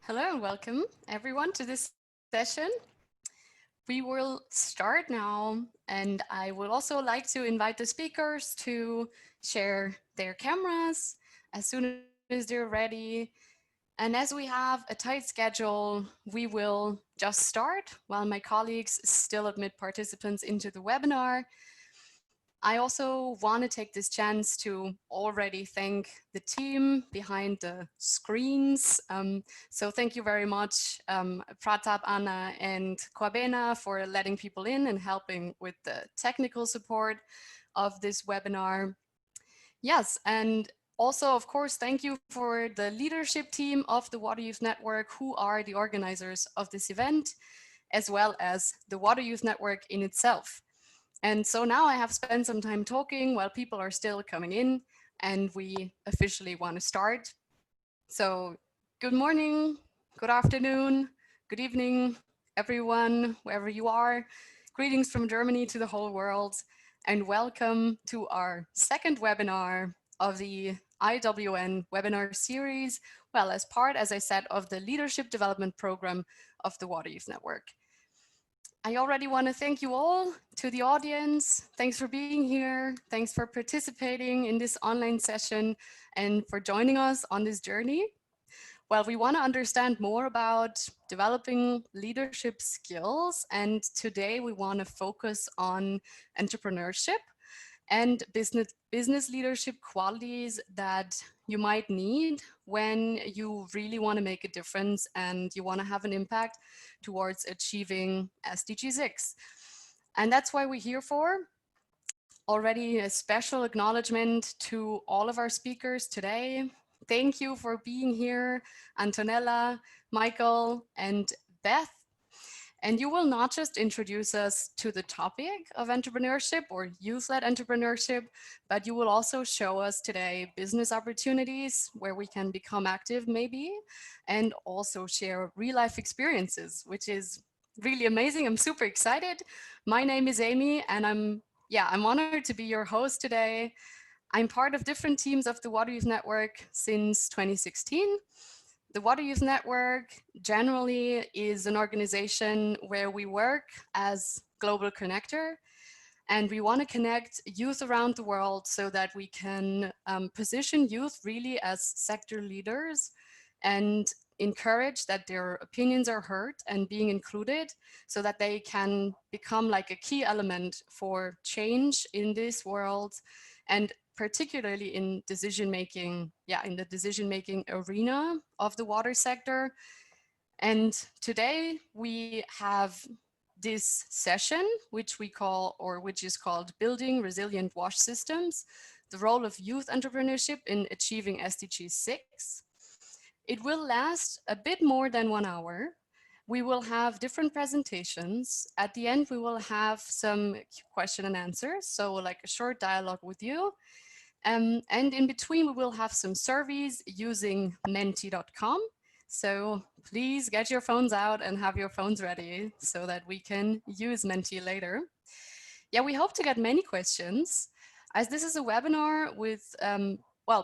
Hello and welcome everyone to this session. We will start now, and I would also like to invite the speakers to share their cameras as soon as they're ready. And as we have a tight schedule, we will just start while my colleagues still admit participants into the webinar. I also want to take this chance to already thank the team behind the screens. So thank you very much, Pratap, Anna, and Kwabena for letting people in and helping with the technical support of this webinar. Yes, and also, of course, thank you for the leadership team of the Water Youth Network, who are the organizers of this event, as well as the Water Youth Network in itself. And so now I have spent some time talking while people are still coming in, and we officially want to start. So, good morning, good afternoon, good evening, everyone, wherever you are. Greetings from Germany to the whole world, and welcome to our second webinar of the i-WYN webinar series. Well, as part, as I said, of the Leadership Development Program of the Water Youth Network. I already want to thank you all, to the audience. Thanks for being here. Thanks for participating in this online session and for joining us on this journey. Well, we want to understand more about developing leadership skills, and today we want to focus on entrepreneurship and business leadership qualities that you might need when you really want to make a difference and you want to have an impact towards achieving SDG 6. And that's why we're here for. Already a special acknowledgement to all of our speakers today. Thank you for being here, Antonella, Michael, and Beth. And you will not just introduce us to the topic of entrepreneurship or youth-led entrepreneurship, but you will also show us today business opportunities where we can become active maybe, and also share real-life experiences, which is really amazing. I'm super excited. My name is Amy, and I'm honored to be your host today. I'm part of different teams of the Water Youth Network since 2016. The Water Youth Network generally is an organization where we work as global connector, and we want to connect youth around the world so that we can position youth really as sector leaders and encourage that their opinions are heard and being included so that they can become like a key element for change in this world, and particularly in decision making, in the decision making arena of the water sector. And today we have this session, which we call, or which is called Building Resilient Wash Systems, the role of youth entrepreneurship in achieving SDG 6. It will last a bit more than 1 hour. We will have different presentations. At the end, we will have some question and answers, so like a short dialogue with you. And in between, we will have some surveys using menti.com. So please get your phones out and have your phones ready so that we can use Menti later. Yeah, we hope to get many questions. As this is a webinar with,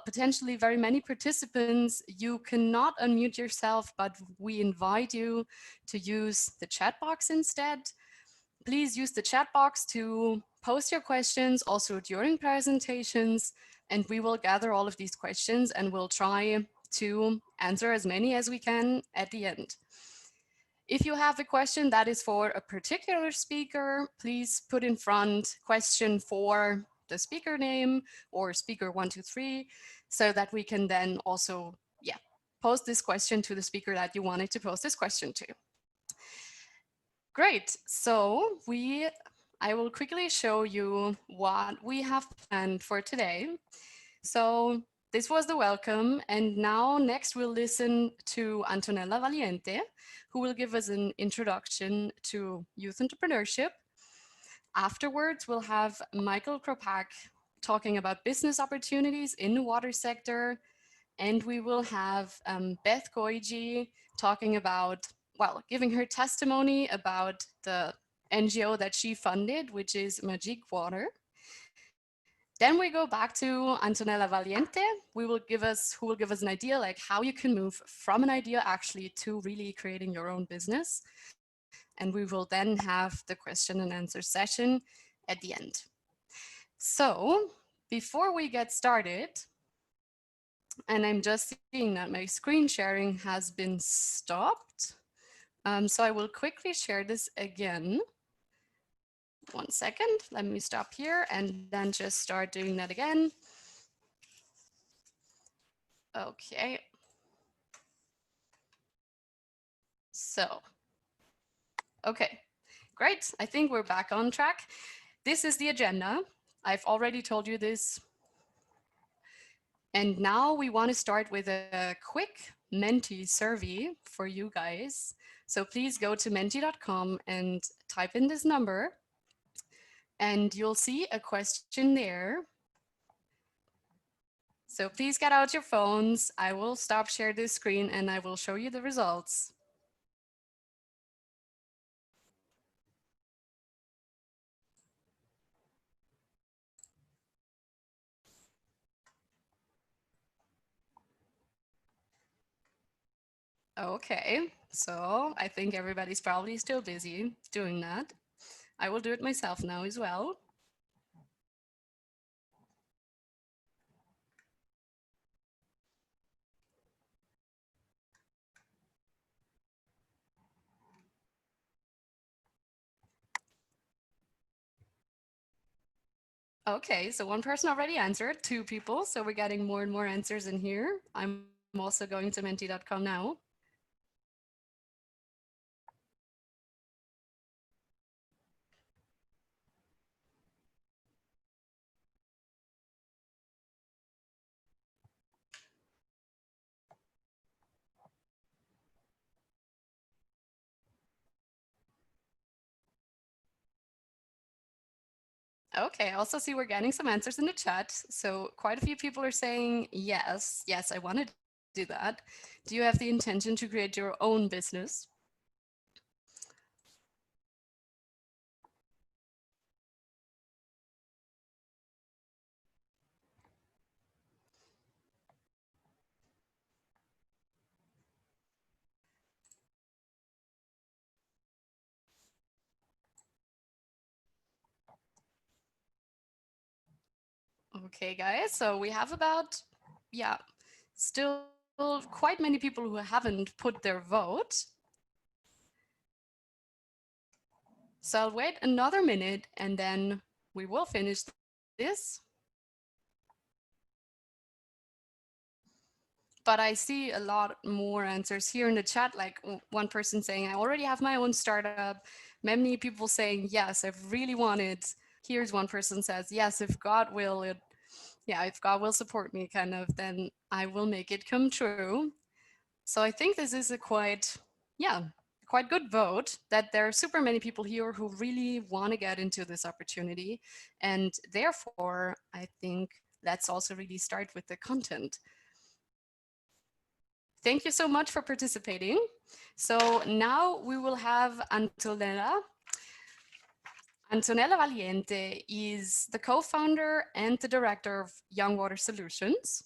potentially very many participants, you cannot unmute yourself, but we invite you to use the chat box instead. Please use the chat box to post your questions also during presentations, and we will gather all of these questions and we'll try to answer as many as we can at the end. If you have a question that is for a particular speaker, please put in front question for the speaker name or speaker 123 so that we can then also post this question to the speaker that you wanted to post this question to. Great, so I will quickly show you what we have planned for today. So this was the welcome, and now next we'll listen to Antonella Vagliente, who will give us an introduction to youth entrepreneurship. Afterwards, we'll have Michael Kropak talking about business opportunities in the water sector, and we will have Beth Goiji talking about, giving her testimony about the NGO that she funded, which is Magic Water. Then we go back to Antonella Vagliente, who will give us an idea like how you can move from an idea actually to really creating your own business. And we will then have the question and answer session at the end. So before we get started, and I'm just seeing that my screen sharing has been stopped. So I will quickly share this again. 1 second, let me stop here and then just start doing that again. Okay. So, okay, great. I think we're back on track. This is the agenda. I've already told you this. And now we want to start with a quick Menti survey for you guys. So please go to menti.com and type in this number, and you'll see a question there. So please get out your phones. I will stop share this screen and I will show you the results. Okay, so I think everybody's probably still busy doing that. I will do it myself now as well. Okay, so one person already answered, 2 people, so we're getting more and more answers in here. I'm also going to menti.com now. Okay, I also see we're getting some answers in the chat. So quite a few people are saying, yes, I want to do that. Do you have the intention to create your own business? Okay, guys, so we have about, yeah, still quite many people who haven't put their vote. So I'll wait another minute and then we will finish this. But I see a lot more answers here in the chat, like one person saying, I already have my own startup. Many people saying, yes, I really want it. Here's one person says, yes, if God will, if God will support me, kind of, then I will make it come true. So I think this is a quite good vote, that there are super many people here who really want to get into this opportunity. And therefore, I think let's also really start with the content. Thank you so much for participating. So now we will have Antonella. Antonella Vagliente is the co-founder and the director of Young Water Solutions.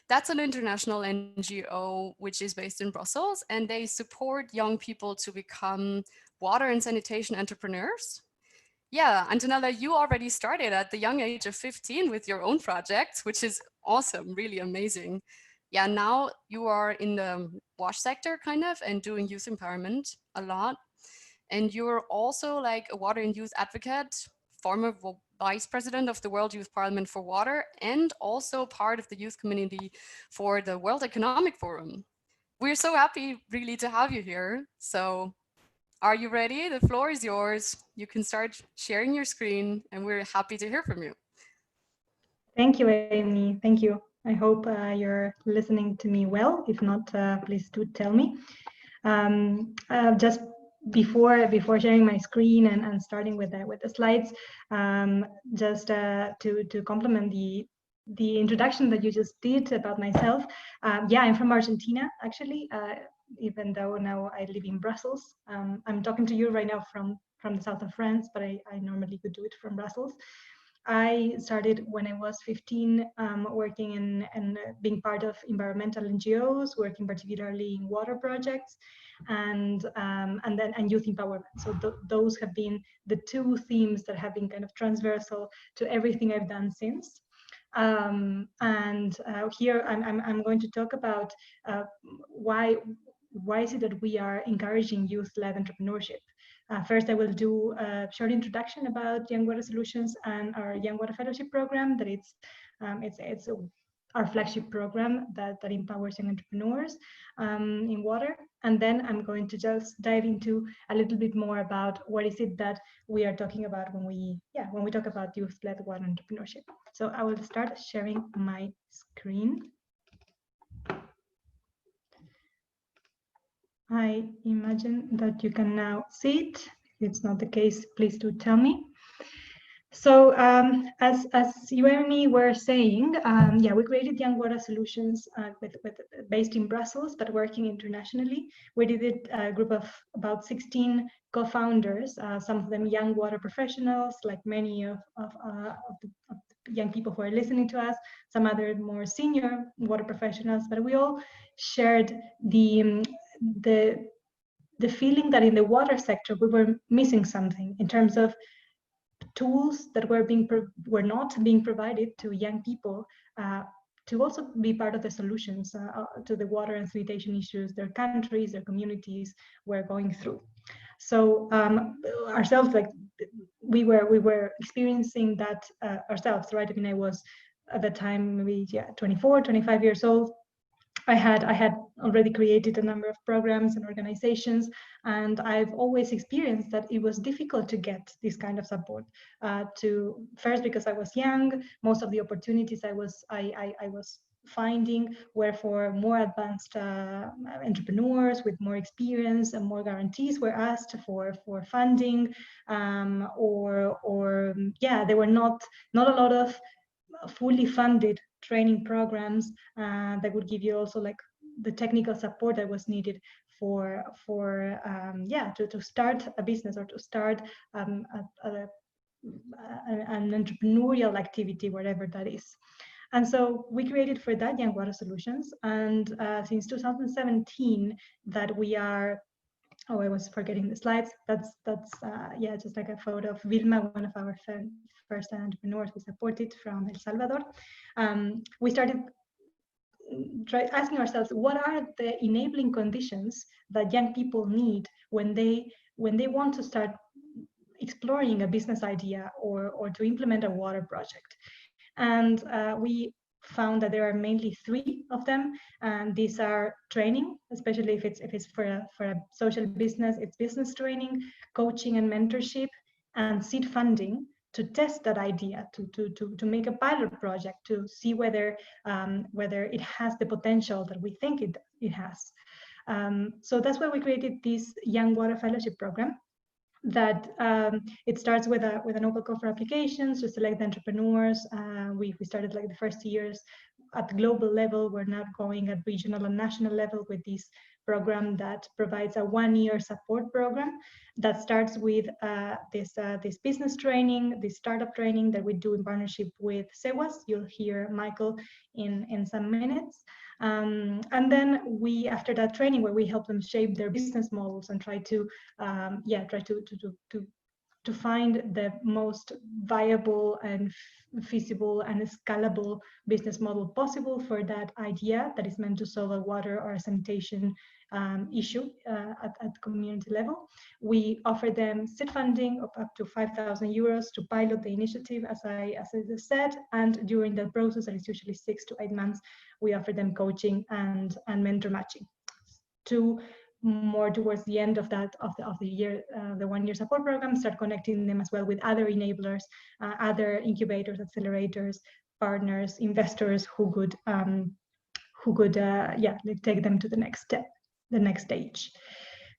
That's an international NGO which is based in Brussels, and they support young people to become water and sanitation entrepreneurs. Yeah, Antonella, you already started at the young age of 15 with your own project, which is awesome, really amazing. Yeah, now you are in the wash sector kind of and doing youth empowerment a lot. And you're also like a water and youth advocate, former vice president of the World Youth Parliament for Water, and also part of the youth community for the World Economic Forum. We're so happy really to have you here. So are you ready? The floor is yours. You can start sharing your screen and we're happy to hear from you. Thank you, Amy. Thank you. I hope you're listening to me well. If not, please do tell me. Just before sharing my screen and starting with the slides, just to complement the introduction that you just did about myself. Yeah, I'm from Argentina, actually, even though now I live in Brussels. I'm talking to you right now from the south of France, but I normally could do it from Brussels. I started when I was 15, working and being part of environmental NGOs, working particularly in water projects, and youth empowerment. So those have been the two themes that have been kind of transversal to everything I've done since. Here I'm going to talk about why is it that we are encouraging youth-led entrepreneurship. First, I will do a short introduction about Young Water Solutions and our Young Water Fellowship program. That it's our flagship program that empowers young entrepreneurs in water. And then I'm going to just dive into a little bit more about what is it that we are talking about when we talk about youth-led water entrepreneurship. So I will start sharing my screen. I imagine that you can now see it. If it's not the case, please do tell me. So as you and me were saying, we created Young Water Solutions based in Brussels, but working internationally. We did it a group of about 16 co-founders, some of them young water professionals, like many of the young people who are listening to us, some other more senior water professionals, but we all shared the feeling that in the water sector we were missing something in terms of tools that were not being provided to young people to also be part of the solutions to the water and sanitation issues their countries, their communities were going through. So ourselves, like we were experiencing that ourselves, right? I mean, I was at the time maybe 24, 25 years old. I had already created a number of programs and organizations, and I've always experienced that it was difficult to get this kind of support. First, because I was young, most of the opportunities I was finding were for more advanced entrepreneurs with more experience, and more guarantees were asked for funding, there were not a lot of fully funded training programs that would give you also like the technical support that was needed to start a business or to start an entrepreneurial activity, whatever that is. And so we created for that Young Water Solutions, and since 2017 that we are. Oh, I was forgetting the slides. That's just like a photo of Vilma, one of our first entrepreneurs we supported from El Salvador. We started asking ourselves, what are the enabling conditions that young people need when they want to start exploring a business idea or to implement a water project? And we found that there are mainly three of them, and these are training, especially if it's for a social business. It's business training, coaching and mentorship, and seed funding to test that idea, to make a pilot project to see whether it has the potential that we think it has. So that's why we created this Young Water Fellowship program. That it starts with an open call for applications to select the entrepreneurs. We started like the first years at the global level. We're now going at regional and national level with this program that provides a 1-year support program that starts with this business training, this startup training that we do in partnership with SEWAS. You'll hear Michael in some minutes. And then we, after that training, where we help them shape their business models and try to find the most viable and feasible and scalable business model possible for that idea that is meant to solve a water or a sanitation issue at community level. We offer them seed funding of up to 5,000 euros to pilot the initiative, as I said, and during the process, that is usually 6 to 8 months, we offer them coaching and mentor matching. More towards the end of the year, the 1-year support program, start connecting them as well with other enablers, other incubators, accelerators, partners, investors who could take them to the next step, the next stage.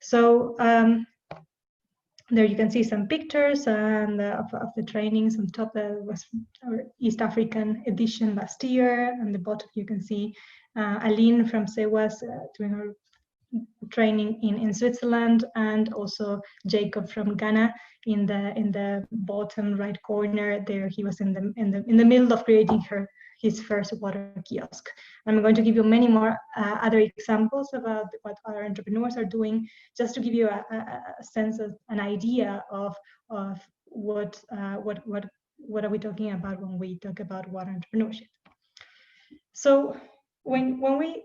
So there you can see some pictures and of the trainings. On top was our East African edition last year, and the bottom you can see Aline from SEWAS doing her training in Switzerland, and also Jacob from Ghana in the bottom right corner there. He was in the middle of creating his first water kiosk. I'm going to give you many more other examples about what our entrepreneurs are doing, just to give you a sense of an idea of what are we talking about when we talk about water entrepreneurship. So when we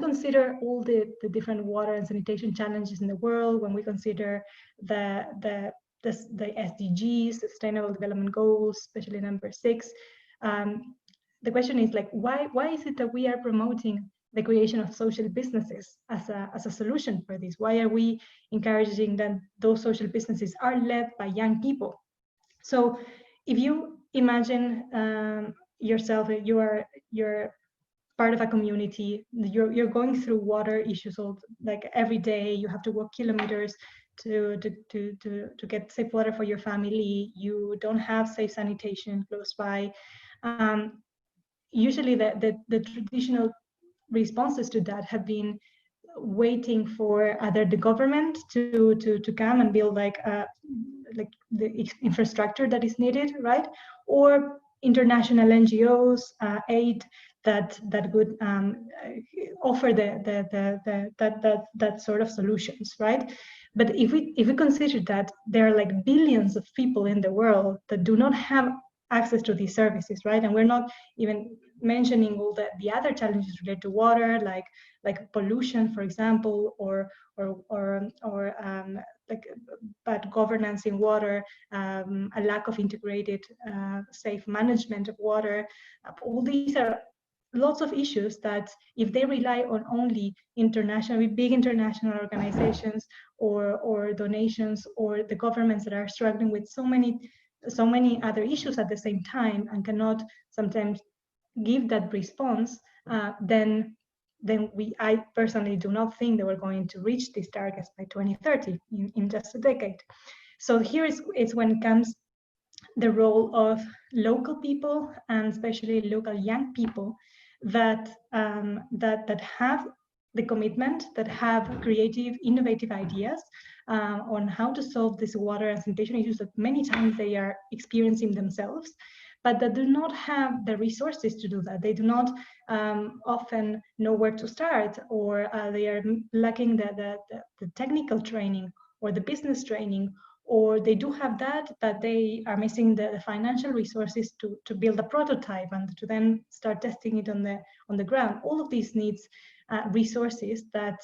consider all the different water and sanitation challenges in the world, when we consider the SDGs, Sustainable Development Goals, especially number 6, the question is like, why is it that we are promoting the creation of social businesses as a solution for this? Why are we encouraging that those social businesses are led by young people? So if you imagine yourself, you're part of a community, you're going through water issues like every day. You have to walk kilometers to get safe water for your family. You don't have safe sanitation close by. Usually the traditional responses to that have been waiting for either the government to come and build like the infrastructure that is needed, right? Or international NGOs, aid that would offer that sort of solutions, right? But if we consider that there are like billions of people in the world that do not have access to these services, right? And we're not even mentioning all the other challenges related to water, like pollution, for example, or like bad governance in water, a lack of integrated safe management of water. All these are lots of issues that if they rely on only big international organizations or donations, or the governments that are struggling with so many other issues at the same time and cannot sometimes give that response, then I personally do not think that we're going to reach these targets by 2030 in just a decade. So here is when it comes the role of local people, and especially local young people that have the commitment, that have creative, innovative ideas on how to solve this water and sanitation issues that many times they are experiencing themselves, but that do not have the resources to do that. They do not often know where to start, or they are lacking the technical training or the business training, or they do have that, but they are missing the financial resources to build a prototype and to then start testing it on the ground. All of these needs resources that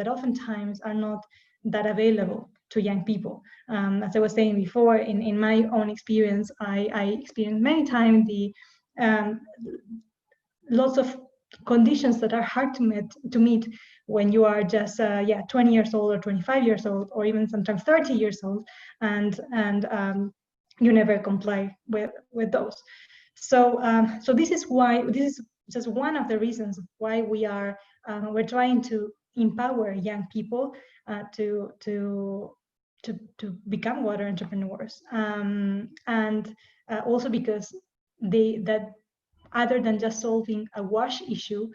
oftentimes are not that available to young people. As I was saying before, in my own experience, I experienced many times the lots of conditions that are hard to meet when you are just 20 years old or 25 years old, or even sometimes 30 years old, and you never comply with those. So this is just one of the reasons why we're trying to empower young people to become water entrepreneurs, and also because that other than just solving a wash issue,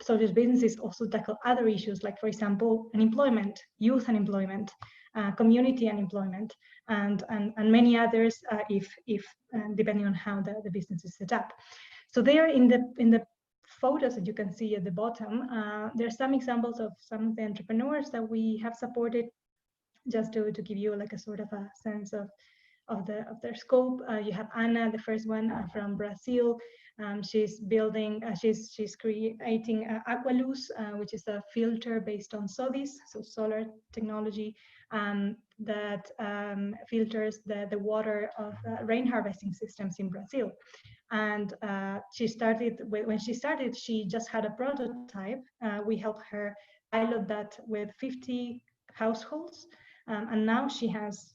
social businesses also tackle other issues, like, for example, unemployment, youth unemployment, community unemployment, and many others, if depending on how the business is set up. So there, in the photos that you can see at the bottom, there are some examples of some of the entrepreneurs that we have supported, just to give you like a sort of a sense of their scope. You have Anna, the first one, from Brazil. She's building, she's creating Aqualuz, which is a filter based on SODIS, so solar technology, that filters the water of rain harvesting systems in Brazil. And when she started, she just had a prototype. We helped her pilot that with 50 households, and now she has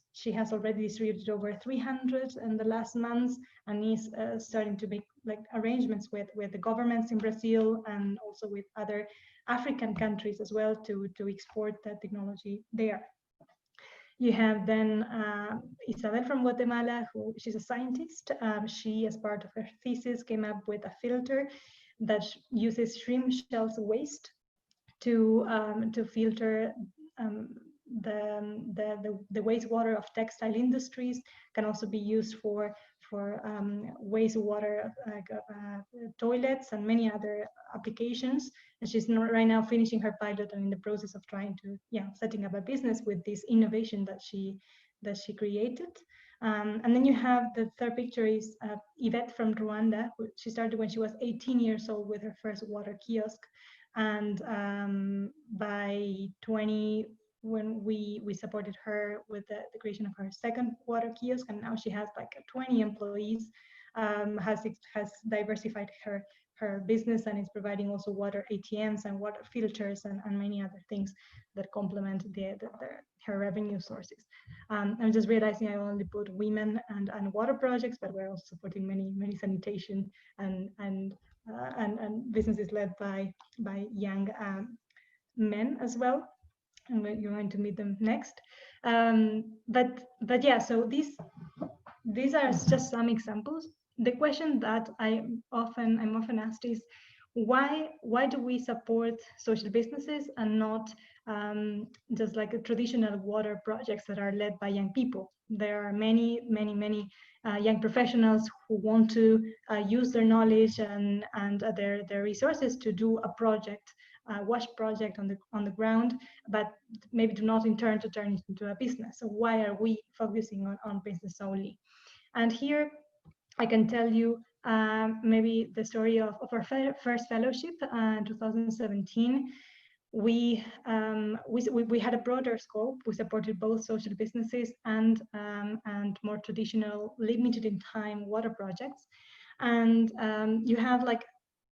already distributed over 300 in the last months, and is starting to make like arrangements with the governments in Brazil, and also with other African countries as well, to export that technology there. You have then Isabel from Guatemala, she's a scientist. She, as part of her thesis, came up with a filter that uses shrimp shells waste to filter the wastewater of textile industries. Can also be used for wastewater toilets and many other applications. And she's right now finishing her pilot and in the process of trying to setting up a business with this innovation that she created. And then you have the third picture is Yvette from Rwanda. She started when she was 18 years old with her first water kiosk. And by 20, when we supported her with the creation of her second water kiosk, and now she has like 20 employees, has diversified her business and is providing also water ATMs and water filters and many other things that complement her revenue sources. I'm just realizing I only put women and water projects, but we're also supporting many sanitation and businesses led by young men as well. And you're going to meet them next. But yeah, so these are just some examples. The question that I'm often asked is, why do we support social businesses and not just like a traditional water projects that are led by young people? There are many young professionals who want to use their knowledge and their resources to do a project, wash project on the ground, but maybe do not in turn to turn it into a business. So why are we focusing on business only? And here I can tell you maybe the story of our first fellowship in 2017. We had a broader scope. We supported both social businesses and more traditional limited in time water projects. And you have like,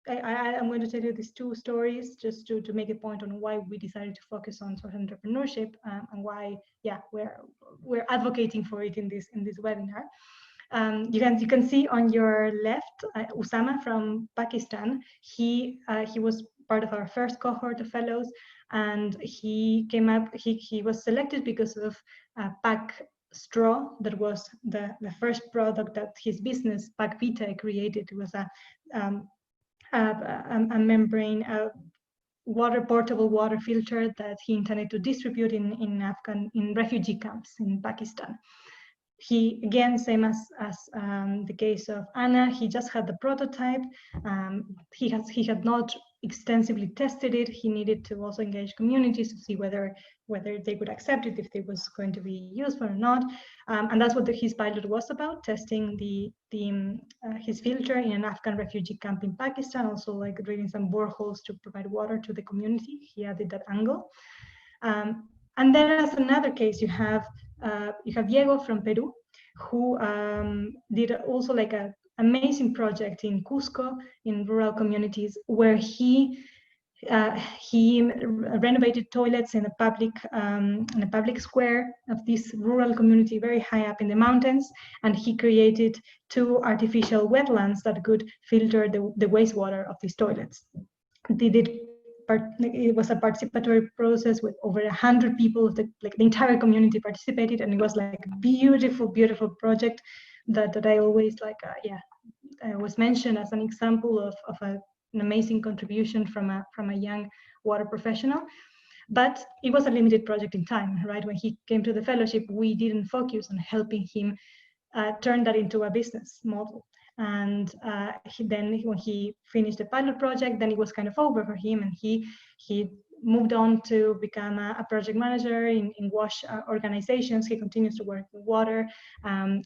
I'm going to tell you these two stories just to make a point on why we decided to focus on social entrepreneurship and why we're advocating for it in this webinar. You can see on your left Usama from Pakistan. He was part of our first cohort of fellows, and he was selected because of Pack straw. That was the first product that his business Pack Vita created. It was a membrane portable water filter that he intended to distribute in refugee camps in Pakistan. He, again, same as the case of Anna, he just had the prototype. He had not extensively tested it. He needed to also engage communities to see whether they would accept it, if it was going to be useful or not. And that's what his pilot was about, testing his filter in an Afghan refugee camp in Pakistan, also like drilling some boreholes to provide water to the community. He added that angle. And then as another case, you have Diego from Peru, who did also like an amazing project in Cusco, in rural communities, where he renovated toilets in a public square of this rural community, very high up in the mountains, and he created 2 artificial wetlands that could filter the wastewater of these toilets. It was a participatory process with over 100 people. The entire community participated, and it was like a beautiful project that I always like. I always mention as an example of an amazing contribution from a young water professional. But it was a limited project in time, right? When he came to the fellowship, we didn't focus on helping him turn that into a business model. And then when he finished the pilot project, then it was kind of over for him, and he moved on to become a project manager in wash organizations. He continues to work with water,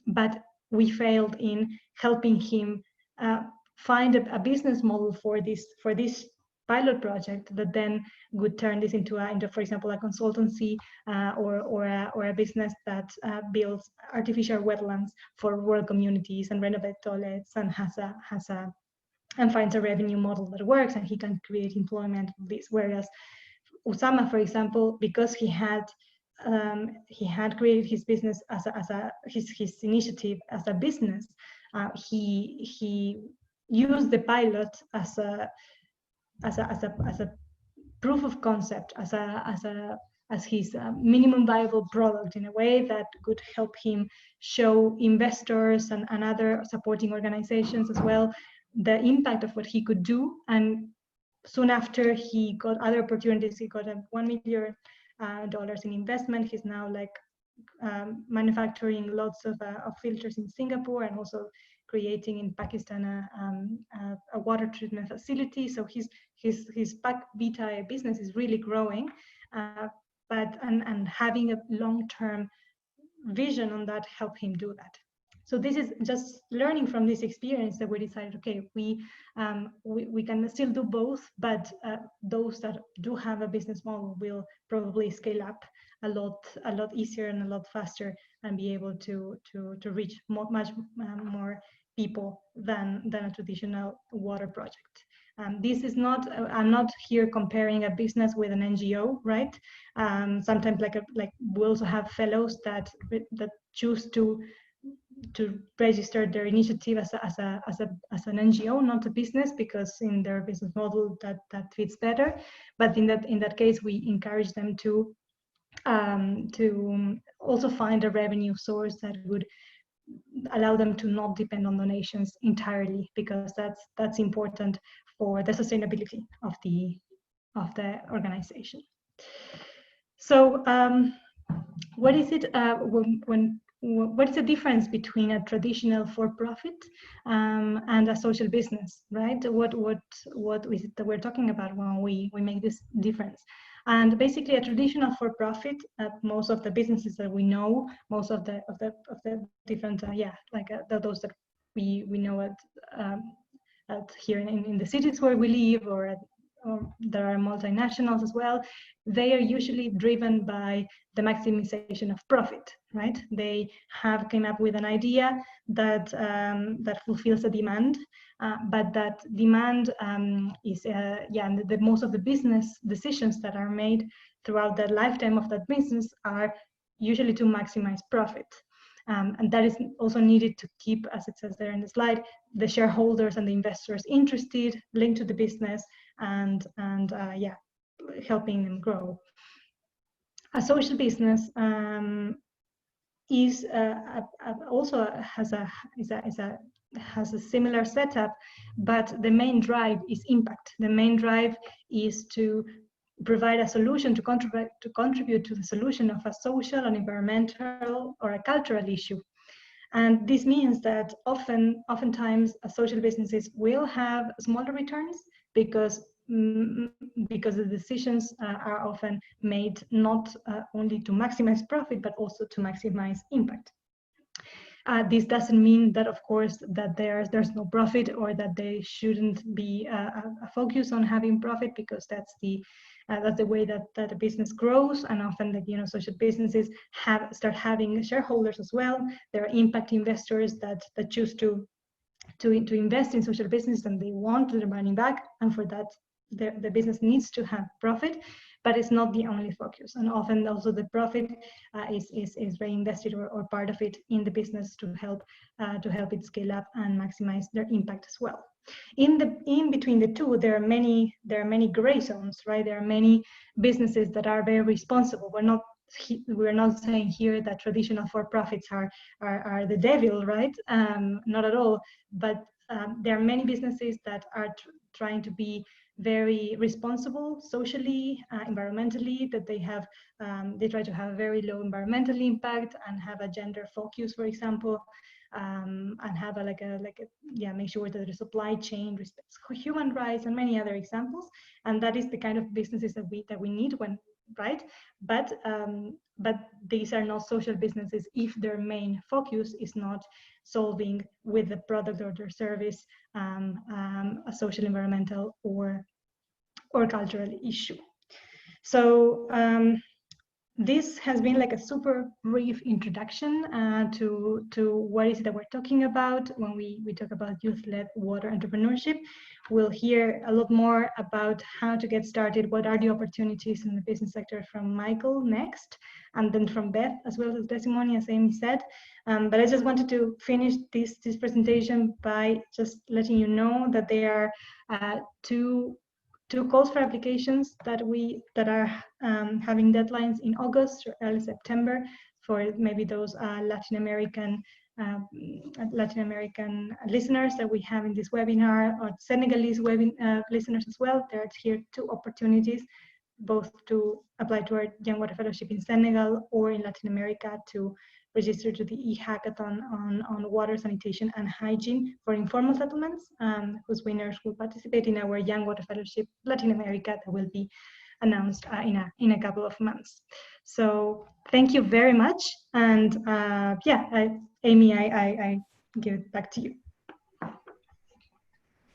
but we failed in helping him find a business model for this pilot project that then would turn this into for example, a consultancy or a business that builds artificial wetlands for rural communities and renovate toilets and and finds a revenue model that works, and he can create employment of this. Whereas Usama, for example, because he had created his business his initiative as a business, he used the pilot as a proof of concept, as his minimum viable product, in a way that could help him show investors and other supporting organizations as well the impact of what he could do, and soon after, he got other opportunities. He got a $1 million in investment. He's now like manufacturing lots of filters in Singapore, and also creating in Pakistan a water treatment facility. So his Pak Vita business is really growing, and having a long-term vision on that helped him do that. So this is just learning from this experience that we decided, okay, we can still do both, but those that do have a business model will probably scale up a lot easier and a lot faster, and be able to reach much more people than a traditional water project. This is not, I'm not here comparing a business with an NGO, right? Sometimes like we also have fellows that choose to register their initiative as an NGO, not a business, because in their business model that fits better. But in that case, we encourage them to also find a revenue source that would allow them to not depend on donations entirely, because that's important for the sustainability of the organization. So what is it what is the difference between a traditional for-profit and a social business, right? What is it that we're talking about when we make this difference? And basically, a traditional for-profit, most of the businesses that we know, most of the different those that we know at here in the cities where we live, or there are multinationals as well, they are usually driven by the maximization of profit, right? They have came up with an idea that fulfills a demand, but that demand is most of the business decisions that are made throughout the lifetime of that business are usually to maximize profit. And that is also needed to keep, as it says there in the slide, the shareholders and the investors interested, linked to the business, and helping them grow. A social business is also has a similar setup, but the main drive is impact. The main drive is to provide a solution, to contribute to the solution of a social, an environmental, or a cultural issue. And this means that oftentimes social businesses will have smaller returns, because the decisions are often made not only to maximize profit, but also to maximize impact. This doesn't mean that, of course, that there's no profit, or that there shouldn't be a focus on having profit, because that's the way that a business grows. And often, social businesses start having shareholders as well. There are impact investors that choose to invest in social business, and they want their money back, and for that the business needs to have profit, but it's not the only focus. And often also the profit is reinvested, or part of it, in the business to help it scale up and maximize their impact as well. In between the two, there are many gray zones, right? There are many businesses that are very responsible. We're not saying here that traditional for-profits are the devil, right? Not at all. But there are many businesses that are trying to be very responsible socially, environmentally, that they try to have very low environmental impact, and have a gender focus, for example, and have make sure that the supply chain respects human rights, and many other examples. And that is the kind of businesses that we need, right? But these are not social businesses if their main focus is not solving with the product or their service a social, environmental, or cultural issue. So this has been like a super brief introduction to what is it that we're talking about when we talk about youth-led water entrepreneurship. We'll hear a lot more about how to get started, what are the opportunities in the business sector, from Michael next, and then from Beth, as well as testimony, as Amy said. But I just wanted to finish this presentation by just letting you know that there are two calls for applications that are having deadlines in August or early September, for maybe those Latin American Latin American listeners that we have in this webinar, or Senegalese listeners as well. There's here 2 opportunities, both to apply to our Young Water Fellowship in Senegal or in Latin America to register to the e-hackathon on water, sanitation, and hygiene for informal settlements, whose winners will participate in our Young Water Fellowship Latin America that will be announced in a couple of months. So thank you very much. And Amy, I give it back to you.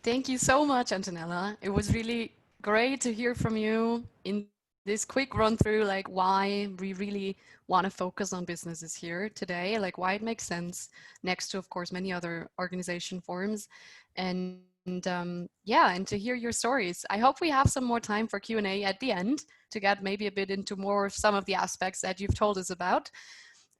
Thank you so much, Antonella. It was really great to hear from you in this quick run through, like why we really want to focus on businesses here today, like why it makes sense next to, of course, many other organization forums. And and to hear your stories. I hope we have some more time for Q&A at the end to get maybe a bit into more of some of the aspects that you've told us about.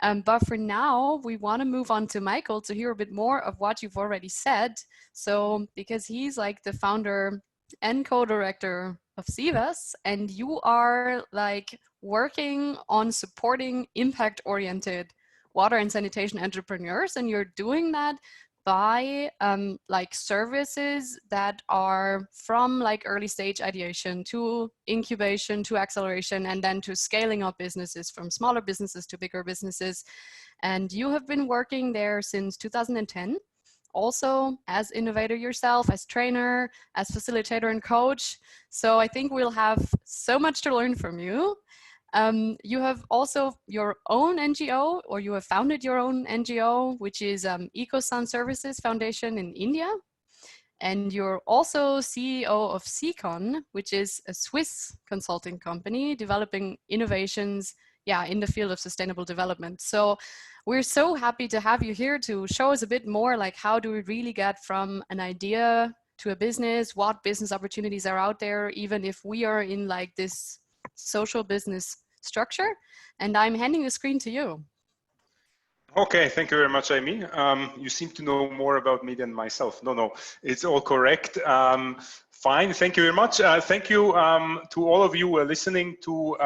But for now, we want to move on to Michael to hear a bit more of what you've already said. So, because he's like the founder and co-director of SIVAS, and you are like working on supporting impact-oriented water and sanitation entrepreneurs, and you're doing that by like services that are from like early stage ideation to incubation to acceleration and then to scaling up businesses from smaller businesses to bigger businesses. And you have been working there since 2010, also as innovator yourself, as trainer, as facilitator and coach. So I think we'll have so much to learn from you. You have also your own NGO, or you have founded your own NGO, which is EcoSun Services Foundation in India. And you're also CEO of Seacon, which is a Swiss consulting company developing innovations in the field of sustainable development. So we're so happy to have you here to show us a bit more like how do we really get from an idea to a business, what business opportunities are out there, even if we are in like this social business structure. And I'm handing the screen to you. Okay, thank you very much, Amy. You seem to know more about me than myself. No, it's all correct. Fine, thank you very much. Thank you to all of you listening to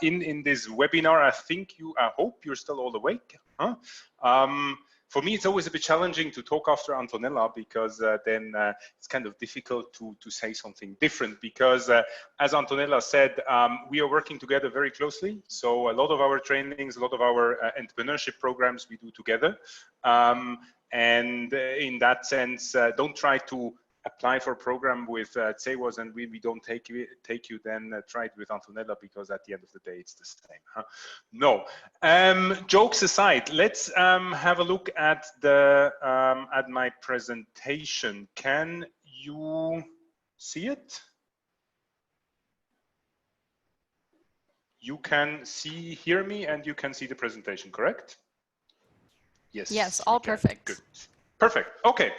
in this webinar. I hope you're still all awake. Huh? For me, it's always a bit challenging to talk after Antonella because then it's kind of difficult to say something different because as Antonella said, we are working together very closely. So a lot of our trainings, a lot of our entrepreneurship programs we do together. And in that sense, don't try to apply for a program with CEWAS and we don't take you, then try it with Antonella because at the end of the day, it's the same. Huh? No, jokes aside, let's have a look at the at my presentation. Can you see it? You can hear me, and you can see the presentation, correct? Yes. Yes, all perfect. Good. Perfect. Okay.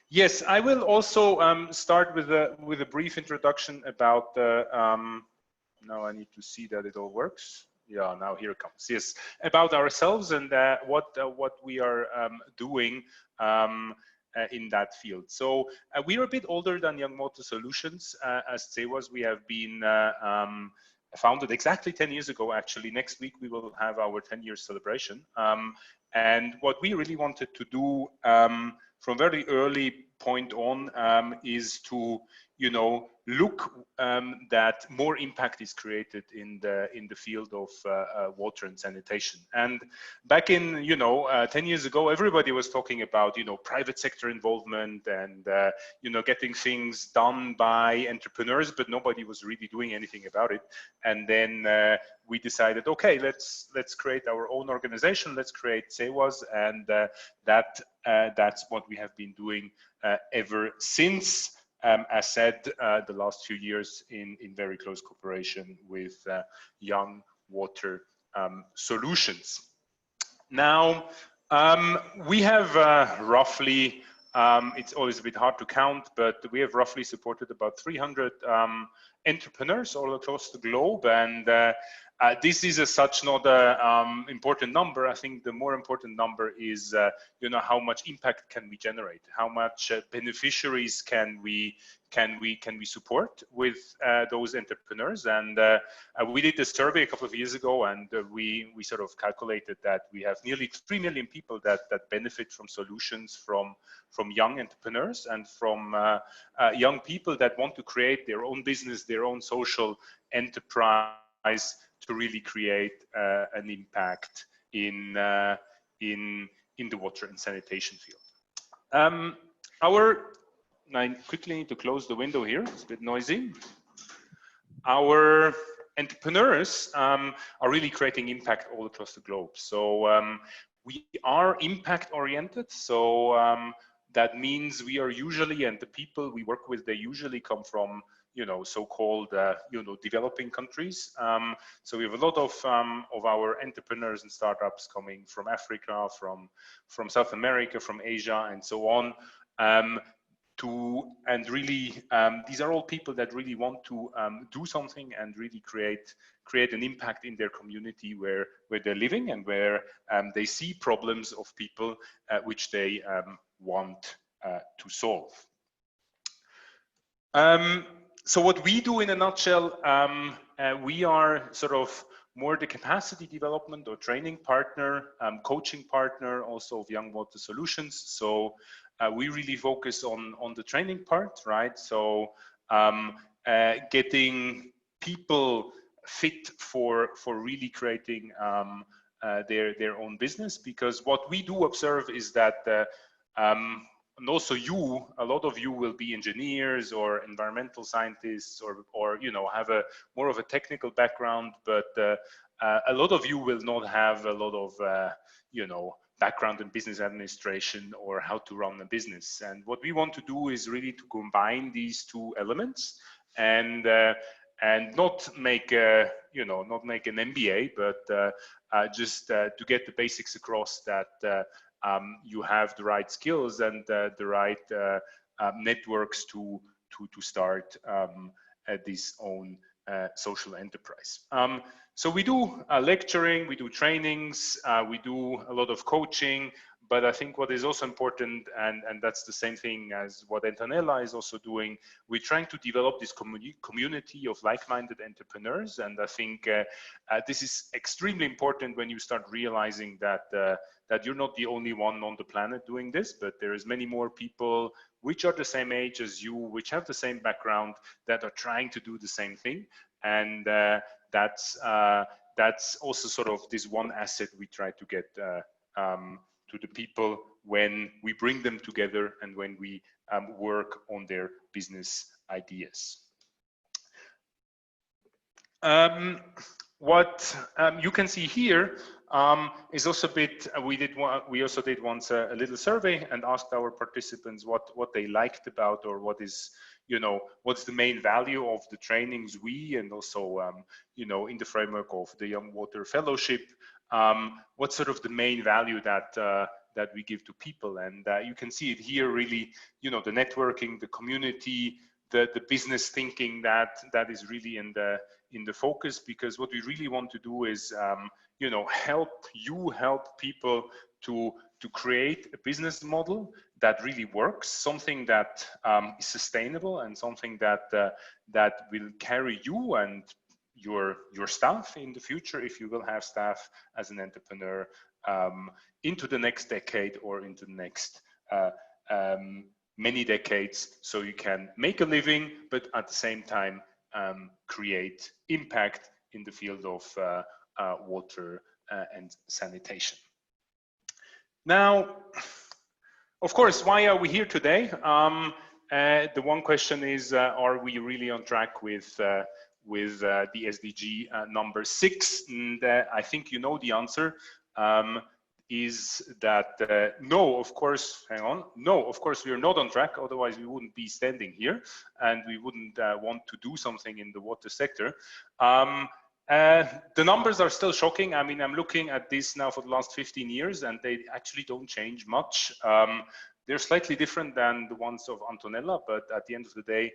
Yes, I will also start with a brief introduction about the. Now I need to see that it all works. Yeah, now here it comes. Yes, about ourselves and what we are doing in that field. So we are a bit older than Young Water Solutions. As CEWAS, we have been founded exactly 10 years ago. Actually, next week we will have our 10-year celebration. And what we really wanted to do from very early point on is to, look that more impact is created in the field of water and sanitation. And back in 10 years ago, everybody was talking about private sector involvement and getting things done by entrepreneurs, but nobody was really doing anything about it. And then we decided, okay, let's create our own organization. Let's create CEWAS, and that's what we have been doing ever since. As said, the last few years in very close cooperation with Young Water Solutions. Now, we have roughly, it's always a bit hard to count, but we have roughly supported about 300 entrepreneurs all across the globe. And this is as such not a important number. I think the more important number is, you know, how much impact can we generate? How much beneficiaries can we support with those entrepreneurs? And we did a survey a couple of years ago, and we sort of calculated that we have nearly 3 million people that benefit from solutions from young entrepreneurs and from young people that want to create their own business, their own social enterprise, to really create an impact in the water and sanitation field. I quickly need to close the window here, it's a bit noisy. Our entrepreneurs are really creating impact all across the globe. So we are impact oriented. So that means we are usually, and the people we work with, they usually come from, you know, so-called, you know, developing countries. So we have a lot of our entrepreneurs and startups coming from Africa, from South America, from Asia, and so on. And really, these are all people that really want to do something and really create an impact in their community where they're living and where they see problems of people which they want to solve. So what we do in a nutshell, we are sort of more the capacity development or training partner, coaching partner also of Young Water Solutions. So we really focus on the training part, right? So getting people fit for really creating their own business, because what we do observe is that and also a lot of you will be engineers or environmental scientists or you know, have more of a technical background, but a lot of you will not have a lot of you know, background in business administration or how to run a business. And what we want to do is really to combine these two elements and not make you know, not make an MBA, but just to get the basics across that you have the right skills and the right networks to start this own social enterprise. So we do lecturing, we do trainings, we do a lot of coaching, but I think what is also important, and that's the same thing as what Antonella is also doing, we're trying to develop this community of like-minded entrepreneurs. And I think this is extremely important when you start realizing that that you're not the only one on the planet doing this, but there is many more people which are the same age as you, which have the same background, that are trying to do the same thing. And that's also sort of this one asset we try to get to the people when we bring them together and when we work on their business ideas. What you can see here is also a bit, we also did once a little survey and asked our participants what they liked about, or what is, you know, what's the main value of the trainings we, and also, you know, in the framework of the Young Water Fellowship, what's sort of the main value that that we give to people. And you can see it here really, you know, the networking, the community, the business thinking that is really in the focus, because what we really want to do is, you know, help people to create a business model that really works, something that is sustainable, and something that that will carry you and your staff in the future, if you will have staff as an entrepreneur, into the next decade or into the next many decades, so you can make a living, but at the same time create impact in the field of water and sanitation. Now, of course, why are we here today? The one question is, are we really on track with the SDG number 6? And I think you know the answer. Is that no, of course, no, of course we are not on track, otherwise we wouldn't be standing here and we wouldn't want to do something in the water sector. The numbers are still shocking. I mean, I'm looking at this now for the last 15 years and they actually don't change much. they're slightly different than the ones of Antonella, but at the end of the day,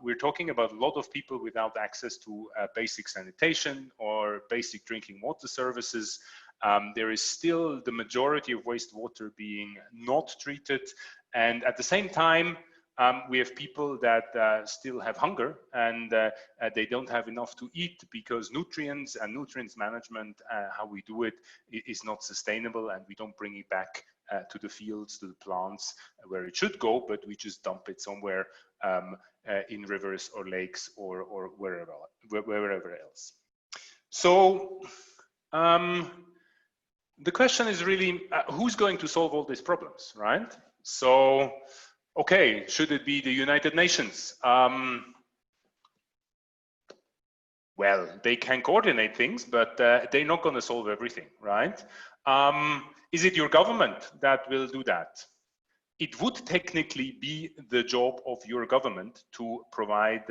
we're talking about a lot of people without access to basic sanitation or basic drinking water services. There is still the majority of wastewater being not treated. And at the same time, we have people that still have hunger and they don't have enough to eat because nutrients and nutrients management, how we do it, is not sustainable, and we don't bring it back to the fields, to the plants where it should go, but we just dump it somewhere in rivers or lakes or wherever else. So the question is really, who's going to solve all these problems, right? So, okay, should it be the United Nations? Well, they can coordinate things, but they're not going to solve everything, right? Is it your government that will do that? It would technically be the job of your government to provide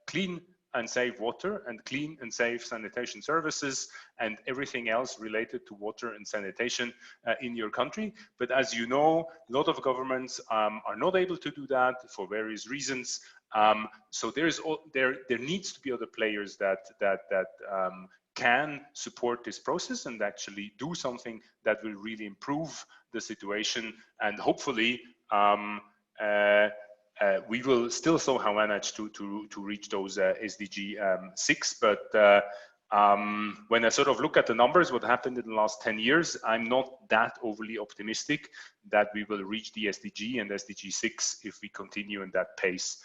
clean and safe water and clean and safe sanitation services and everything else related to water and sanitation in your country. But as you know, a lot of governments are not able to do that for various reasons. So there needs to be other players that can support this process and actually do something that will really improve the situation, and hopefully we will still somehow manage to reach those SDG 6. But when I sort of look at the numbers, what happened in the last 10 years, I'm not that overly optimistic that we will reach the SDG and SDG 6 if we continue in that pace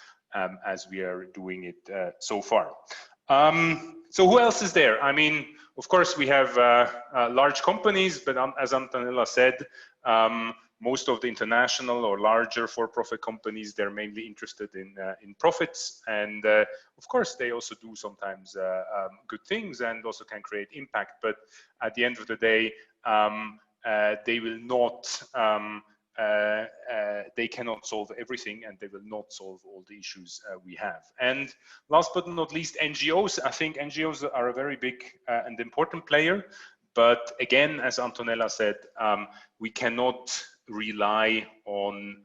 as we are doing it so far. So who else is there? I mean, of course, we have large companies, but as Antonella said, most of the international or larger for-profit companies, they're mainly interested in profits. And of course, they also do sometimes good things and also can create impact. But at the end of the day, they will not, they cannot solve everything, and they will not solve all the issues we have. And last but not least, NGOs. I think NGOs are a very big and important player. But again, as Antonella said, we cannot rely on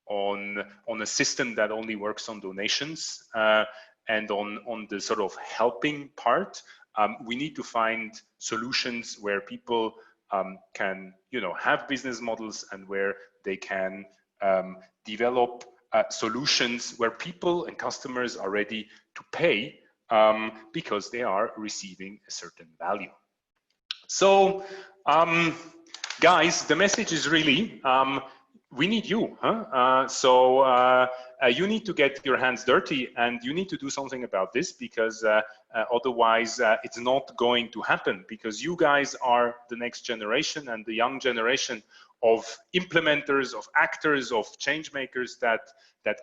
a system that only works on donations and on the sort of helping part. We need to find solutions where people can, have business models, and where they can develop solutions where people and customers are ready to pay because they are receiving a certain value. So, guys, the message is really, we need you. So you need to get your hands dirty, and you need to do something about this, because otherwise it's not going to happen, because you guys are the next generation and the young generation of implementers, of actors, of change makers that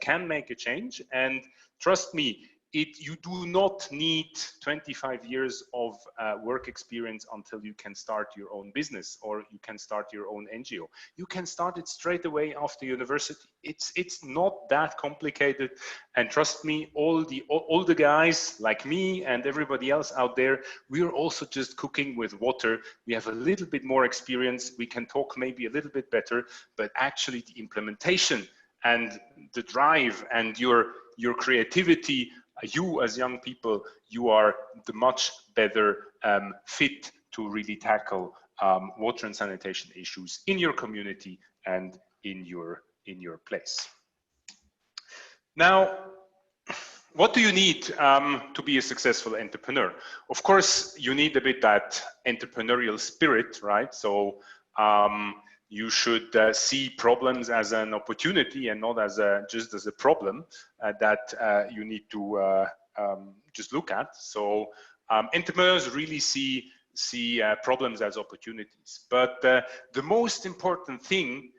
can make a change. And trust me, you do not need 25 years of work experience until you can start your own business, or you can start your own NGO. You can start it straight away after university. It's not that complicated. And trust me, all the guys like me and everybody else out there, we're also just cooking with water. We have a little bit more experience. We can talk maybe a little bit better, but actually the implementation and the drive and your creativity, you as young people, you are the much better fit to really tackle water and sanitation issues in your community and in your place. Now, what do you need to be a successful entrepreneur? Of course, you need a bit that entrepreneurial spirit, right? So you should see problems as an opportunity and not as just as a problem that you need to just look at. So entrepreneurs really see problems as opportunities. But the most important thing,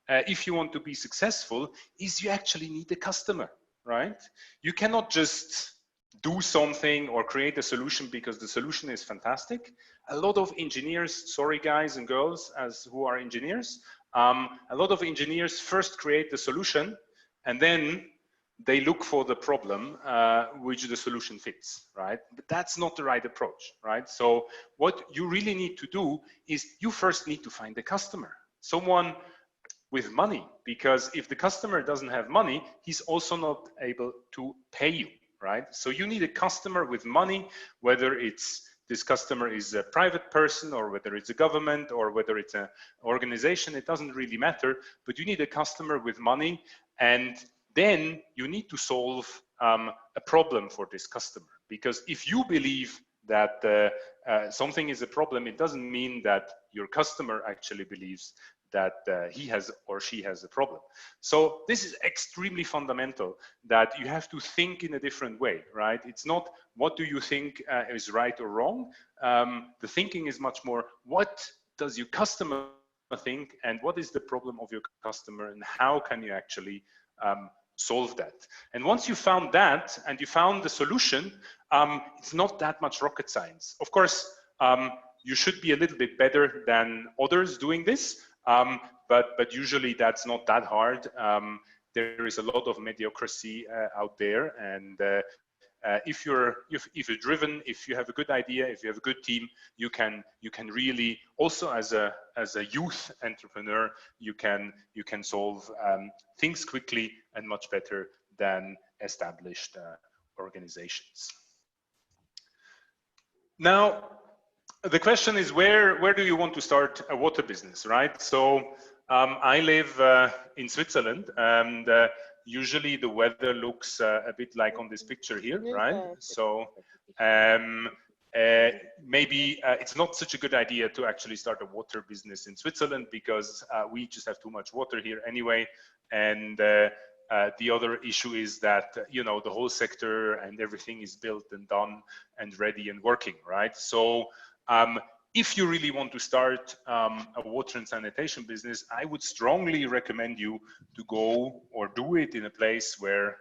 if you want to be successful, is you actually need a customer, right? You cannot just do something or create a solution because the solution is fantastic. A lot of engineers, sorry guys and girls who are engineers, a lot of engineers first create the solution and then they look for the problem which the solution fits, right? But that's not the right approach, right? So what you really need to do is you first need to find a customer, someone with money, because if the customer doesn't have money, he's also not able to pay you, right? So you need a customer with money, whether it's this customer is a private person or whether it's a government or whether it's an organization, it doesn't really matter, but you need a customer with money, and then you need to solve a problem for this customer. Because if you believe that something is a problem, it doesn't mean that your customer actually believes that he has or she has a problem. So this is extremely fundamental, that you have to think in a different way, right? It's not what do you think is right or wrong. The thinking is much more, what does your customer think and what is the problem of your customer and how can you actually solve that? And once you found that and you found the solution, it's not that much rocket science. Of course, you should be a little bit better than others doing this, but usually that's not that hard. There is a lot of mediocrity out there, and if you're driven, if you have a good idea, if you have a good team, you can really also as a youth entrepreneur, you can solve things quickly and much better than established organizations. Now, the question is, where do you want to start a water business, right? So I live in Switzerland, and usually the weather looks a bit like on this picture here, right? So maybe it's not such a good idea to actually start a water business in Switzerland, because we just have too much water here anyway. And the other issue is that, you know, the whole sector and everything is built and done and ready and working, right? So if you really want to start a water and sanitation business, I would strongly recommend you to go or do it in a place where,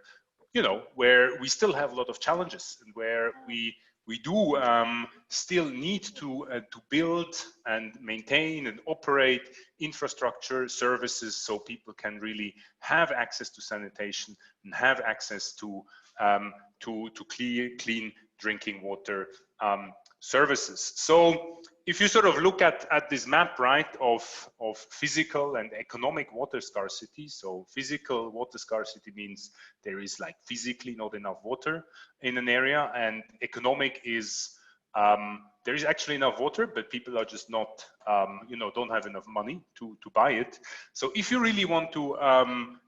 you know, where we still have a lot of challenges and where we do still need to build and maintain and operate infrastructure services so people can really have access to sanitation and have access to clean drinking water services. So if you sort of look at this map, right, of physical and economic water scarcity. So physical water scarcity means there is like physically not enough water in an area, and economic is there is actually enough water, but people are just not, you know, don't have enough money to buy it. So if you really want to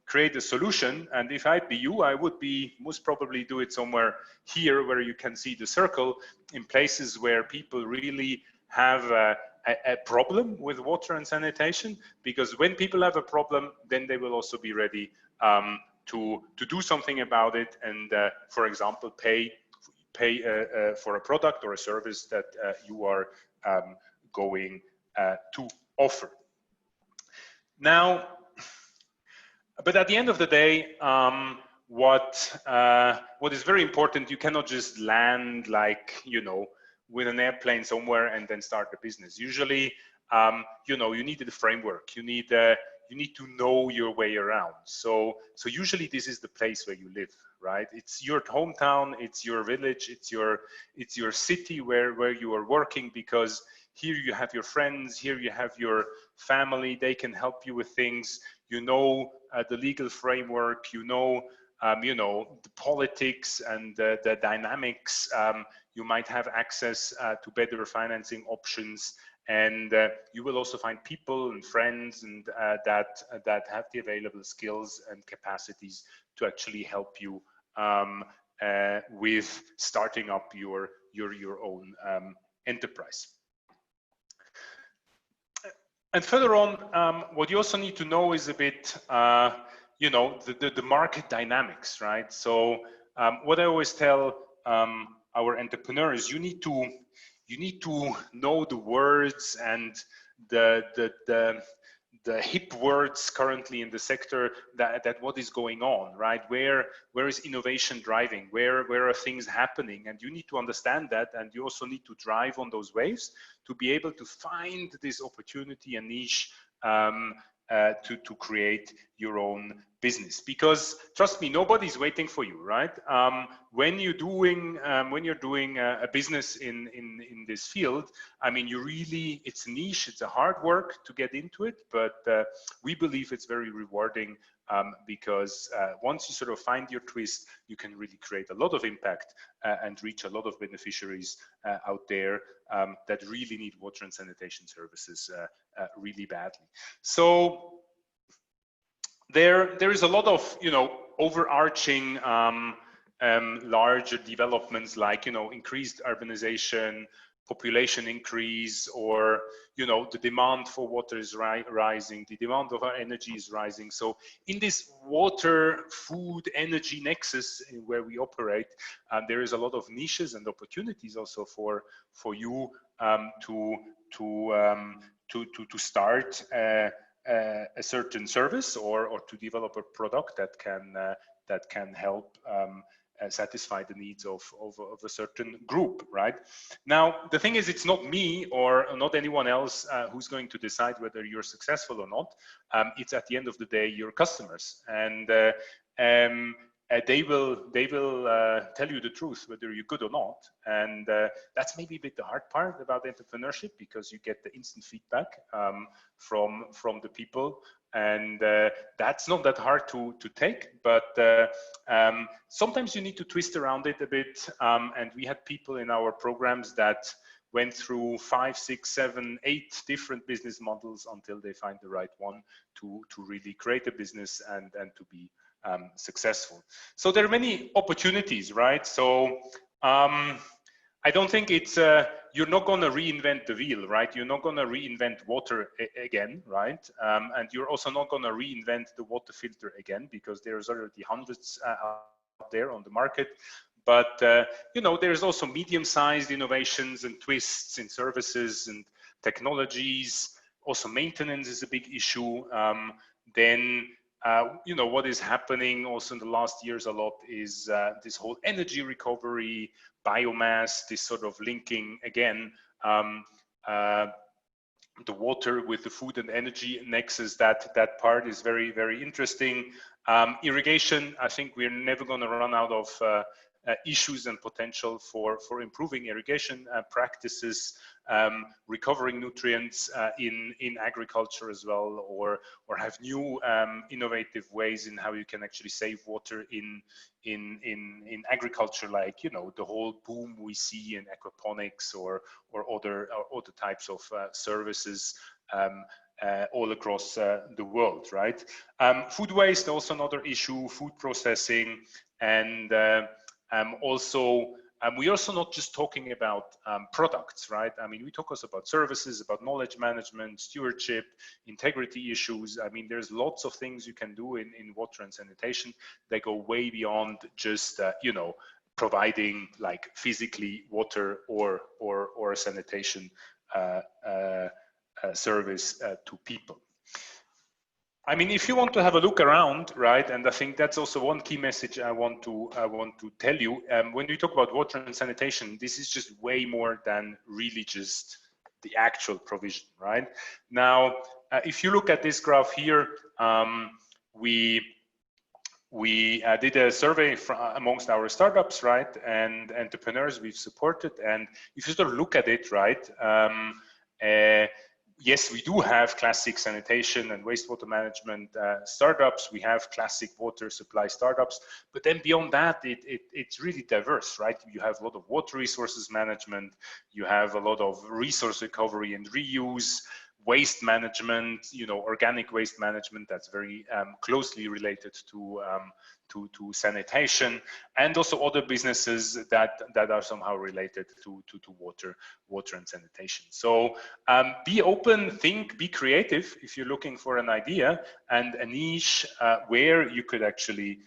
create a solution, and if I'd be you, I would be most probably do it somewhere here where you can see the circle, in places where people really have a problem with water and sanitation, because when people have a problem, then they will also be ready to do something about it, and for example, pay for a product or a service that you are going to offer. Now, but at the end of the day, what is very important, you cannot just land like, you know, with an airplane somewhere and then start a business. Usually, you know, you need a framework. You need to know your way around. So usually this is the place where you live, right? It's your hometown, it's your village, it's your city where you are working, because here you have your friends, here you have your family, they can help you with things. You know the legal framework, you know the politics and the dynamics. You might have access to better financing options, and you will also find people and friends and that have the available skills and capacities to actually help you with starting up your own enterprise. And further on, what you also need to know is a bit, you know, the market dynamics, right? So what I always tell our entrepreneurs, you need to know the words and the hip words currently in the sector, that what is going on, right? Where is innovation driving? Where are things happening? And you need to understand that, and you also need to drive on those waves to be able to find this opportunity and niche to create your own business, because trust me, nobody's waiting for you, right? When you're doing a business in this field, I mean, it's niche, it's a hard work to get into it, but we believe it's very rewarding, because once you sort of find your twist, you can really create a lot of impact and reach a lot of beneficiaries out there that really need water and sanitation services really badly. So there is a lot of, you know, overarching larger developments, like, you know, increased urbanization, population increase, or, you know, the demand for water is rising, the demand of our energy is rising. So in this water, food, energy nexus where we operate, there is a lot of niches and opportunities also for you to start a certain service or to develop a product that can help satisfy the needs of a certain group, right? Now, the thing is, it's not me or not anyone else who's going to decide whether you're successful or not. It's at the end of the day your customers, and they will tell you the truth whether you're good or not. And that's maybe a bit the hard part about entrepreneurship, because you get the instant feedback from the people, and that's not that hard to take, but sometimes you need to twist around it a bit. And we had people in our programs that went through 5, 6, 7, 8 different business models until they find the right one to really create a business and to be successful. So there are many opportunities, right? So I don't think it's you're not going to reinvent the wheel, right? You're not going to reinvent water again, right? And you're also not going to reinvent the water filter again, because there's already hundreds out there on the market. But you know, there's also medium-sized innovations and twists in services and technologies. Also, maintenance is a big issue. Then you know, what is happening also in the last years a lot is this whole energy recovery, biomass, this sort of linking again the water with the food and energy nexus. That part is very, very interesting. Irrigation, I think we're never going to run out of issues and potential for improving irrigation practices, recovering nutrients in agriculture as well, or have new innovative ways in how you can actually save water in agriculture, like, you know, the whole boom we see in aquaponics or other types of services all across the world, right? Food waste, also another issue, food processing, and we're also not just talking about products, right? I mean, we talk also about services, about knowledge management, stewardship, integrity issues. I mean, there's lots of things you can do in water and sanitation that go way beyond just, you know, providing like physically water or a sanitation service to people. I mean, if you want to have a look around, right, and I think that's also one key message I want to tell you. When we talk about water and sanitation, this is just way more than really just the actual provision, right? Now, if you look at this graph here, we did a survey amongst our startups, right, and entrepreneurs we've supported, and if you sort of look at it, right, yes, we do have classic sanitation and wastewater management startups. We have classic water supply startups, but then beyond that, it's really diverse, right? You have a lot of water resources management. You have a lot of resource recovery and reuse, waste management, you know, organic waste management that's very closely related to sanitation, and also other businesses that are somehow related to water and sanitation. So be open, think, be creative if you're looking for an idea and a niche where you could actually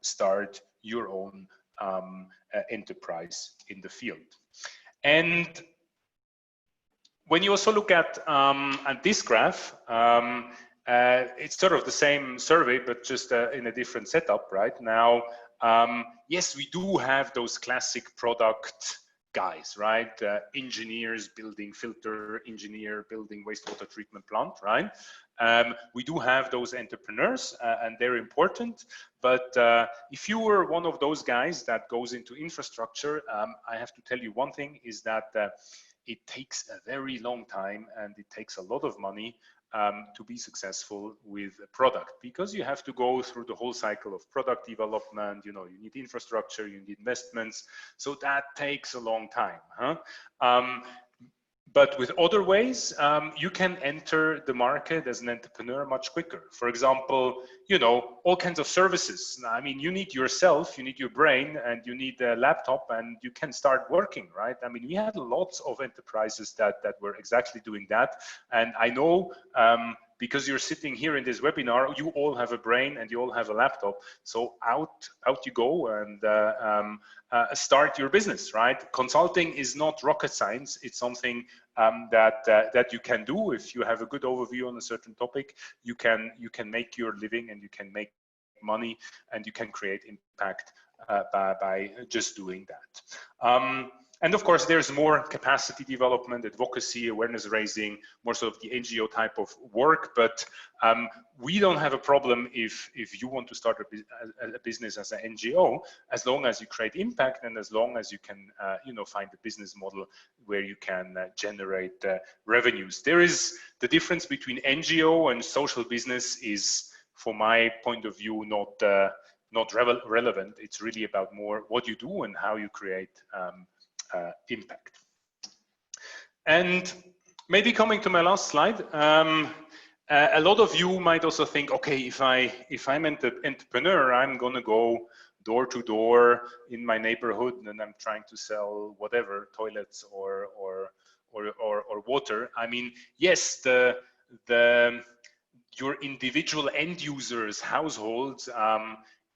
start your own enterprise in the field. And when you also look at this graph, it's sort of the same survey, but just in a different setup right now. Yes, we do have those classic product guys, right? Engineers building filter, engineer building wastewater treatment plant, right? We do have those entrepreneurs and they're important, but if you were one of those guys that goes into infrastructure, I have to tell you one thing is that it takes a very long time and it takes a lot of money to be successful with a product, because you have to go through the whole cycle of product development. You know, you need infrastructure, you need investments, so that takes a long time, huh? But with other ways, you can enter the market as an entrepreneur much quicker. For example, you know, all kinds of services. I mean, you need yourself, you need your brain, and you need a laptop, and you can start working, right? I mean, we had lots of enterprises that were exactly doing that. And I know, because you're sitting here in this webinar, you all have a brain and you all have a laptop. So out you go and start your business, right? Consulting is not rocket science. It's something that you can do. If you have a good overview on a certain topic, you can make your living and you can make money and you can create impact by just doing that. And of course, there's more capacity development, advocacy, awareness raising, more sort of the NGO type of work. But we don't have a problem if you want to start a business as an NGO, as long as you create impact and as long as you can, you know, find a business model where you can generate revenues. There is the difference between NGO and social business is, from my point of view, not relevant. It's really about more what you do and how you create impact. And maybe coming to my last slide, a lot of you might also think, okay, if I'm an entrepreneur, I'm gonna go door to door in my neighborhood and I'm trying to sell whatever, toilets or water. I mean, yes, your individual end users, households,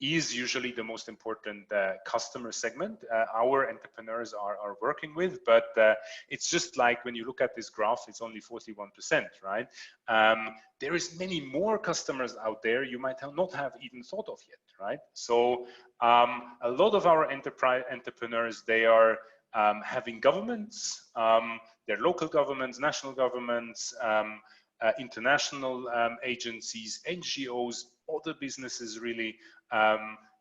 is usually the most important customer segment our entrepreneurs are working with, but it's just like when you look at this graph, it's only 41%, right? There is many more customers out there you might not have even thought of yet, right? So a lot of our entrepreneurs, they are having governments, they're local governments, national governments, international agencies, NGOs, other businesses really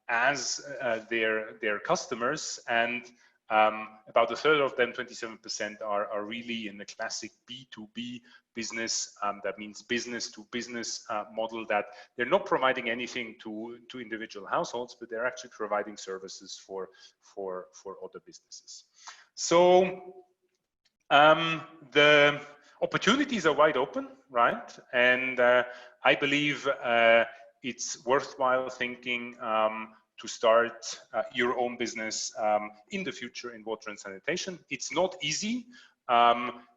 as their customers, and about a third of them, 27%, are really in the classic B2B business. That means business to business model, that they're not providing anything to individual households, but they're actually providing services for other businesses. So the opportunities are wide open, right? And I believe it's worthwhile thinking to start your own business in the future in water and sanitation. It's not easy.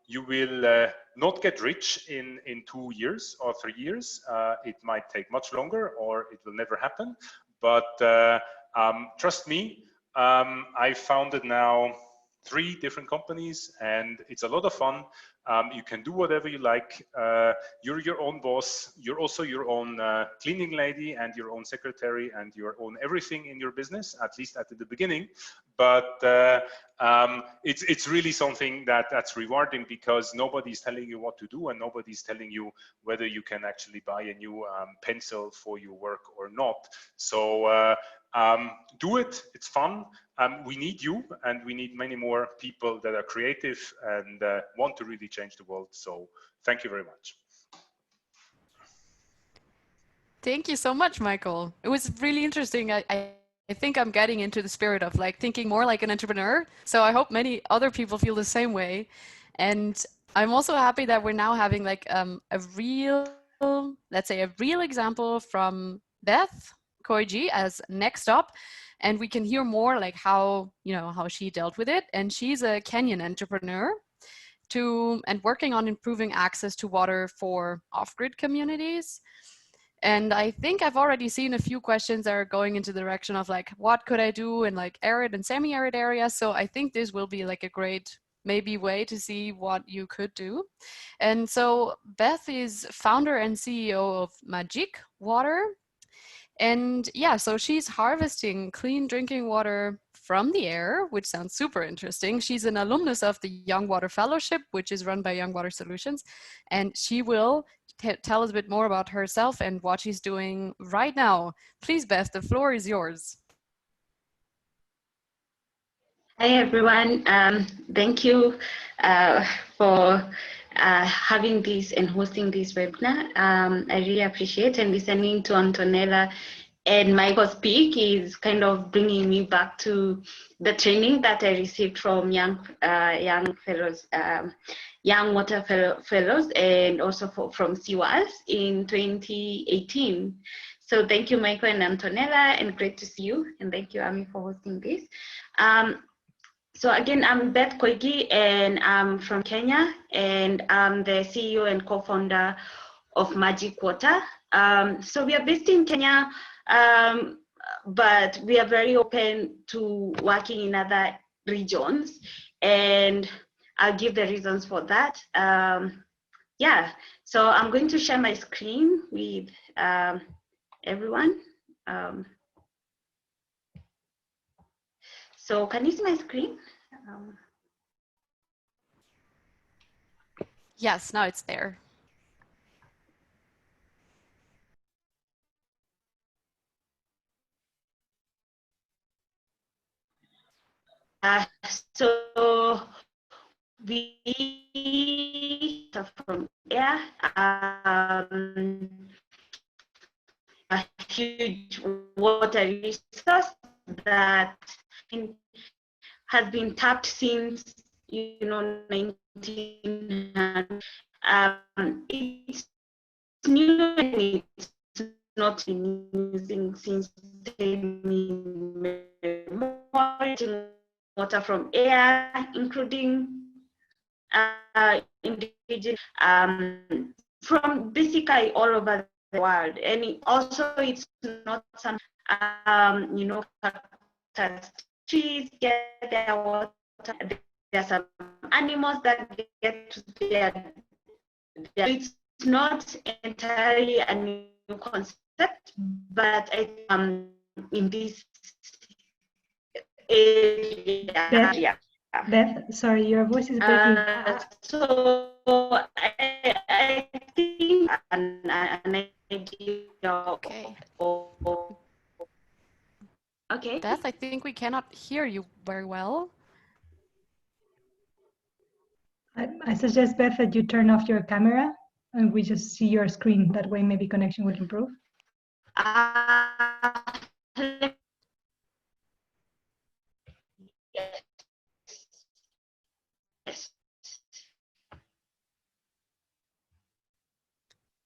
You will not get rich in 2 years or 3 years. It might take much longer, or it will never happen. But trust me, I founded now 3 different companies, and it's a lot of fun. You can do whatever you like. You're your own boss. You're also your own cleaning lady and your own secretary and your own everything in your business, at least at the beginning. But it's really something that's rewarding, because nobody's telling you what to do and nobody's telling you whether you can actually buy a new pencil for your work or not. So do it. It's fun. We need you, and we need many more people that are creative and want to really change the world. So thank you very much. Thank you so much, Michael. It was really interesting. I think I'm getting into the spirit of like thinking more like an entrepreneur. So I hope many other people feel the same way. And I'm also happy that we're now having like a real, let's say a real example from Beth Koigi as next up. And we can hear more like how she dealt with it. And she's a Kenyan entrepreneur and working on improving access to water for off-grid communities. And I think I've already seen a few questions that are going into the direction of like, what could I do in like arid and semi-arid areas? So I think this will be like a great maybe way to see what you could do. And so Beth is founder and CEO of Magic Water. And yeah, so she's harvesting clean drinking water from the air, which sounds super interesting. She's an alumnus of the Young Water Fellowship, which is run by Young Water Solutions. And she will tell us a bit more about herself and what she's doing right now. Please, Beth, the floor is yours. Hi, everyone. Thank you for having this and hosting this webinar. I really appreciate, and listening to Antonella and Michael speak is kind of bringing me back to the training that I received from young fellows, young water fellows, and also from CWAS in 2018. So thank you, Michael and Antonella, and great to see you. And thank you, Ami, for hosting this. So again, I'm Beth Koigi, and I'm from Kenya, and I'm the CEO and co-founder of Magic Water. So we are based in Kenya, but we are very open to working in other regions, and I'll give the reasons for that. Yeah, so I'm going to share my screen with everyone. So can you see my screen? Yes, now it's there. So we from air, a huge water resource that has been tapped since 1900. It's new and it's not been using since water from air, including indigenous from basically all over the world, and it's not some trees get their water. There are some animals that get to their. It's not entirely a new concept, but in this area. Beth, sorry, your voice is breaking. So I think an idea. Okay. Okay. Beth, I think we cannot hear you very well. I suggest, Beth, that you turn off your camera and we just see your screen. That way, maybe connection will improve. Yes.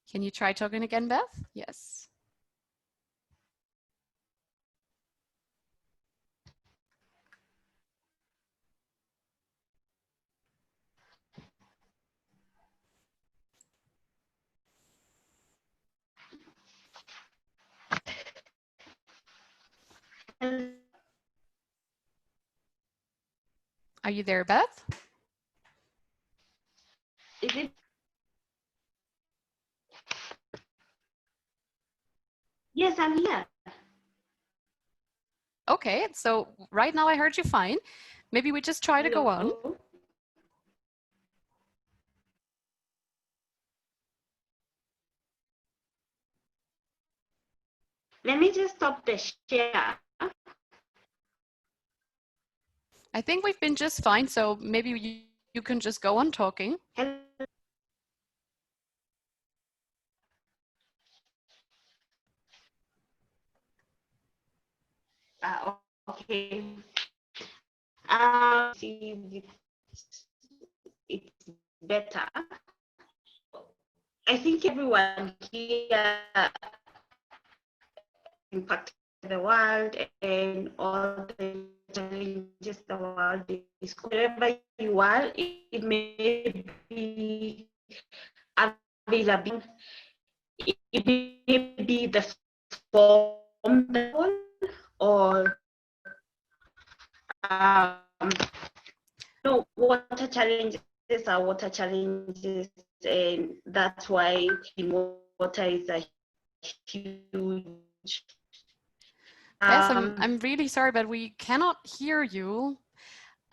Can you try talking again, Beth? Yes. Are you there, Beth? Is it? Yes, I'm here. Okay, so right now I heard you fine. Maybe we just try to go on. Let me just stop the share. I think we've been just fine, so maybe you can just go on talking. Okay. See, it's better. I think everyone here impacted the world and all the challenges the world is. Wherever you are, it may be available. It may be the form or water challenges are water challenges, and that's why water is a huge. Beth, I'm really sorry, but we cannot hear you.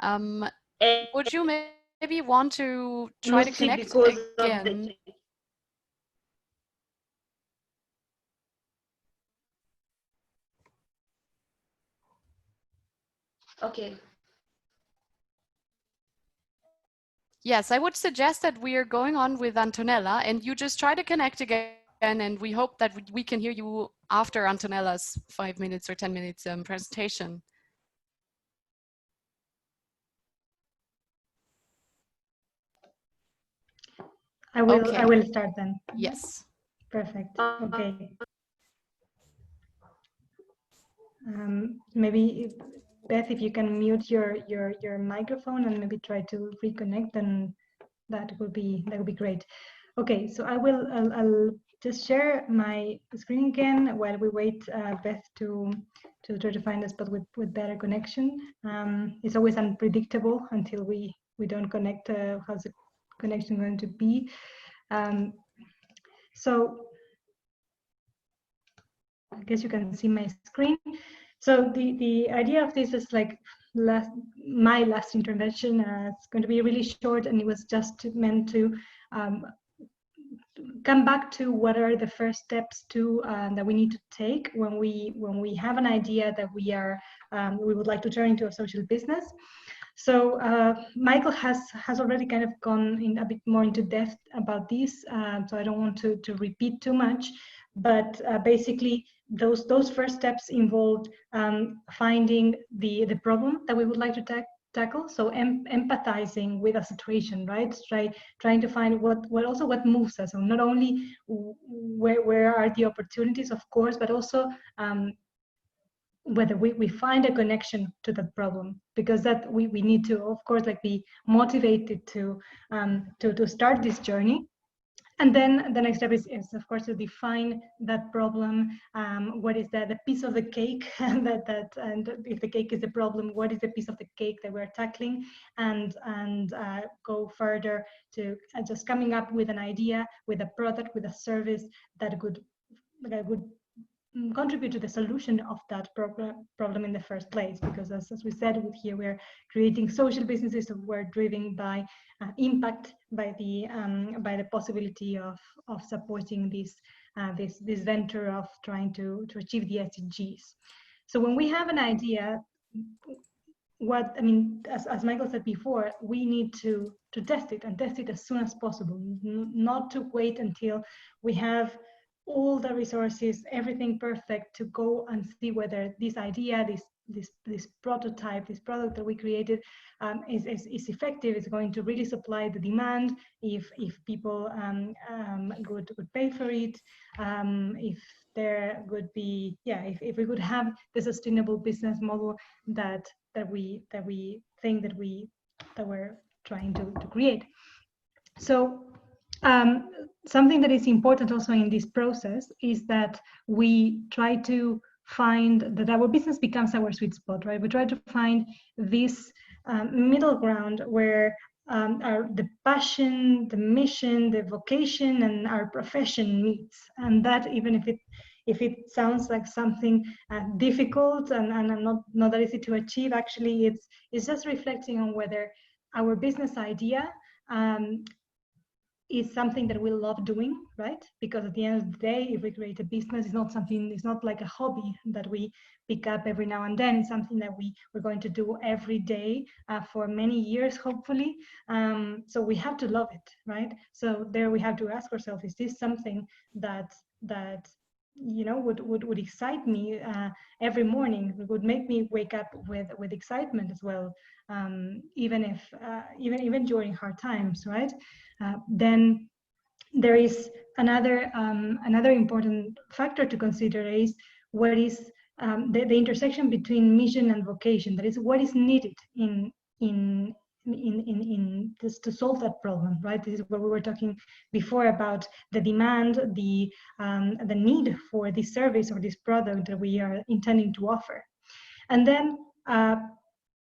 Would you maybe want to try to connect because again? of the... Okay. Yes, I would suggest that we are going on with Antonella and you just try to connect again, and we hope that we can hear you after Antonella's 5 minutes or 10 minutes presentation. I will start then. Yes. Perfect. Okay. Maybe Beth, if you can mute your microphone and maybe try to reconnect, then that would be great. Okay, so I'll just share my screen again while we wait Beth to try to find a spot with better connection. It's always unpredictable until we don't connect. How's the connection going to be? So I guess you can see my screen. So the idea of this is like my last intervention. It's going to be really short, and it was just meant to come back to what are the first steps to that we need to take when we have an idea that we would like to turn into a social business. So Michael has already kind of gone in a bit more into depth about this, so I don't want to repeat too much. But basically, those first steps involved finding the problem that we would like to tackle. So empathizing with a situation, right? Trying to find what moves us. So not only where are the opportunities, of course, but also whether we find a connection to the problem, because that we need to, of course, like be motivated to start this journey. And then the next step is of course to define that problem. What is the piece of the cake and if the cake is the problem, what is the piece of the cake that we're tackling, and go further to just coming up with an idea, with a product, with a service that would contribute to the solution of that problem in the first place. Because as we said, here we're creating social businesses that were driven by impact, by the possibility of supporting this venture of trying to achieve the SDGs. So when we have an idea, as Michael said before, we need to test it, and test it as soon as possible, not to wait until we have all the resources, everything perfect, to go and see whether this idea, this prototype, this product that we created is effective, is going to really supply the demand, if people would pay for it, if there would be, if we could have the sustainable business model that we think that we're trying to create. So something that is important also in this process is that we try to find that our business becomes our sweet spot, right? We try to find this middle ground where the passion, the mission, the vocation, and our profession meets. And that, even if it sounds like something difficult and not that easy to achieve, actually it's just reflecting on whether our business idea is something that we love doing, right? Because at the end of the day, if we create a business, it's not like a hobby that we pick up every now and then. It's something that we're going to do every day for many years, hopefully. So we have to love it, right? So there we have to ask ourselves, is this something that would excite me every morning? It would make me wake up with excitement as well, even during hard times, right? Then there is another important factor to consider, is what is the intersection between mission and vocation. That is, what is needed in this to solve that problem, right? This is what we were talking before about the demand, the need for this service or this product that we are intending to offer. And then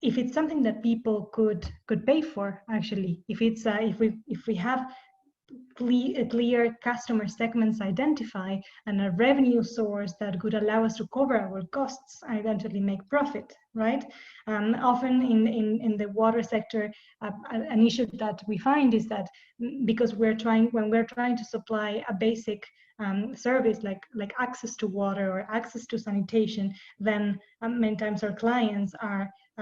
if it's something that people could pay for, actually, if it's if we have clear customer segments identify and a revenue source that could allow us to cover our costs and eventually make profit, right? Often in the water sector, an issue that we find is that because when we're trying to supply a basic service like access to water or access to sanitation, then many times our clients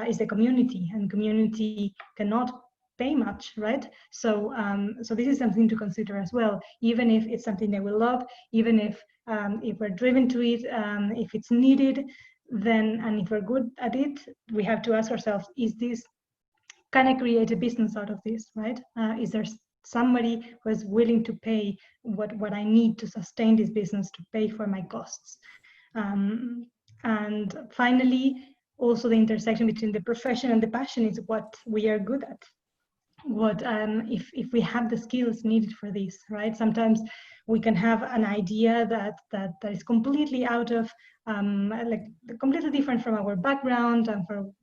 is the community, and community cannot pay much, right? So so this is something to consider as well. Even if it's something that we love, even if we're driven to it, if it's needed, then, and if we're good at it, we have to ask ourselves, can I create a business out of this, right? Is there somebody who is willing to pay what I need to sustain this business, to pay for my costs? And finally, also the intersection between the profession and the passion is what we are good at. What if we have the skills needed for this, right? Sometimes we can have an idea that is completely out of like completely different from our background and from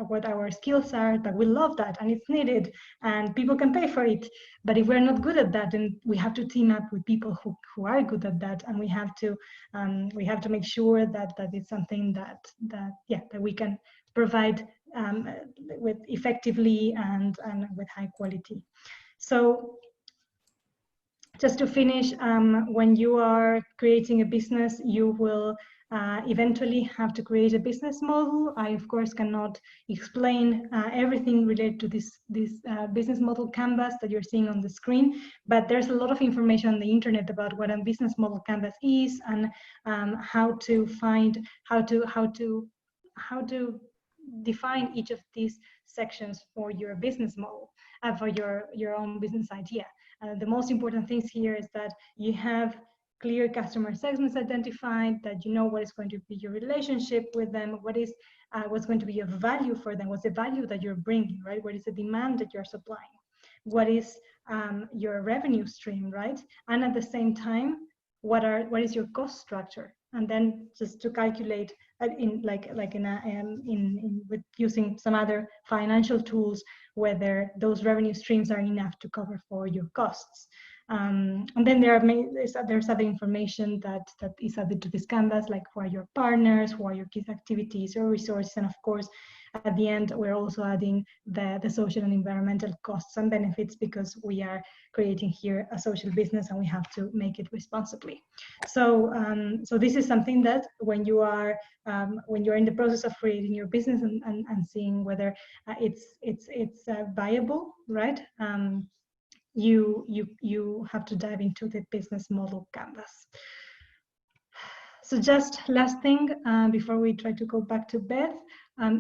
what our skills are, but we love that and it's needed and people can pay for it. But if we're not good at that, then we have to team up with people who are good at that, and we have to make sure that it's something that we can provide with effectively and with high quality. So just to finish, when you are creating a business, you will eventually have to create a business model. I, of course, cannot explain everything related to this business model canvas that you're seeing on the screen, but there's a lot of information on the internet about what a business model canvas is and how to define each of these sections for your business model, for your own business idea. The most important things here is that you have clear customer segments identified, that you know what is going to be your relationship with them, what's going to be of value for them, what's the value that you're bringing, right? What is the demand that you're supplying? What is your revenue stream, right? And at the same time, what is your cost structure? And then just to calculate with using some other financial tools, whether those revenue streams are enough to cover for your costs. And then there's other information that is added to this canvas, like who are your partners, who are your key activities or resources, and of course, at the end, we're also adding the social and environmental costs and benefits, because we are creating here a social business and we have to make it responsibly. So, so this is something that when you're in the process of creating your business and seeing whether it's viable, right? You have to dive into the business model canvas. So just last thing before we try to go back to Beth,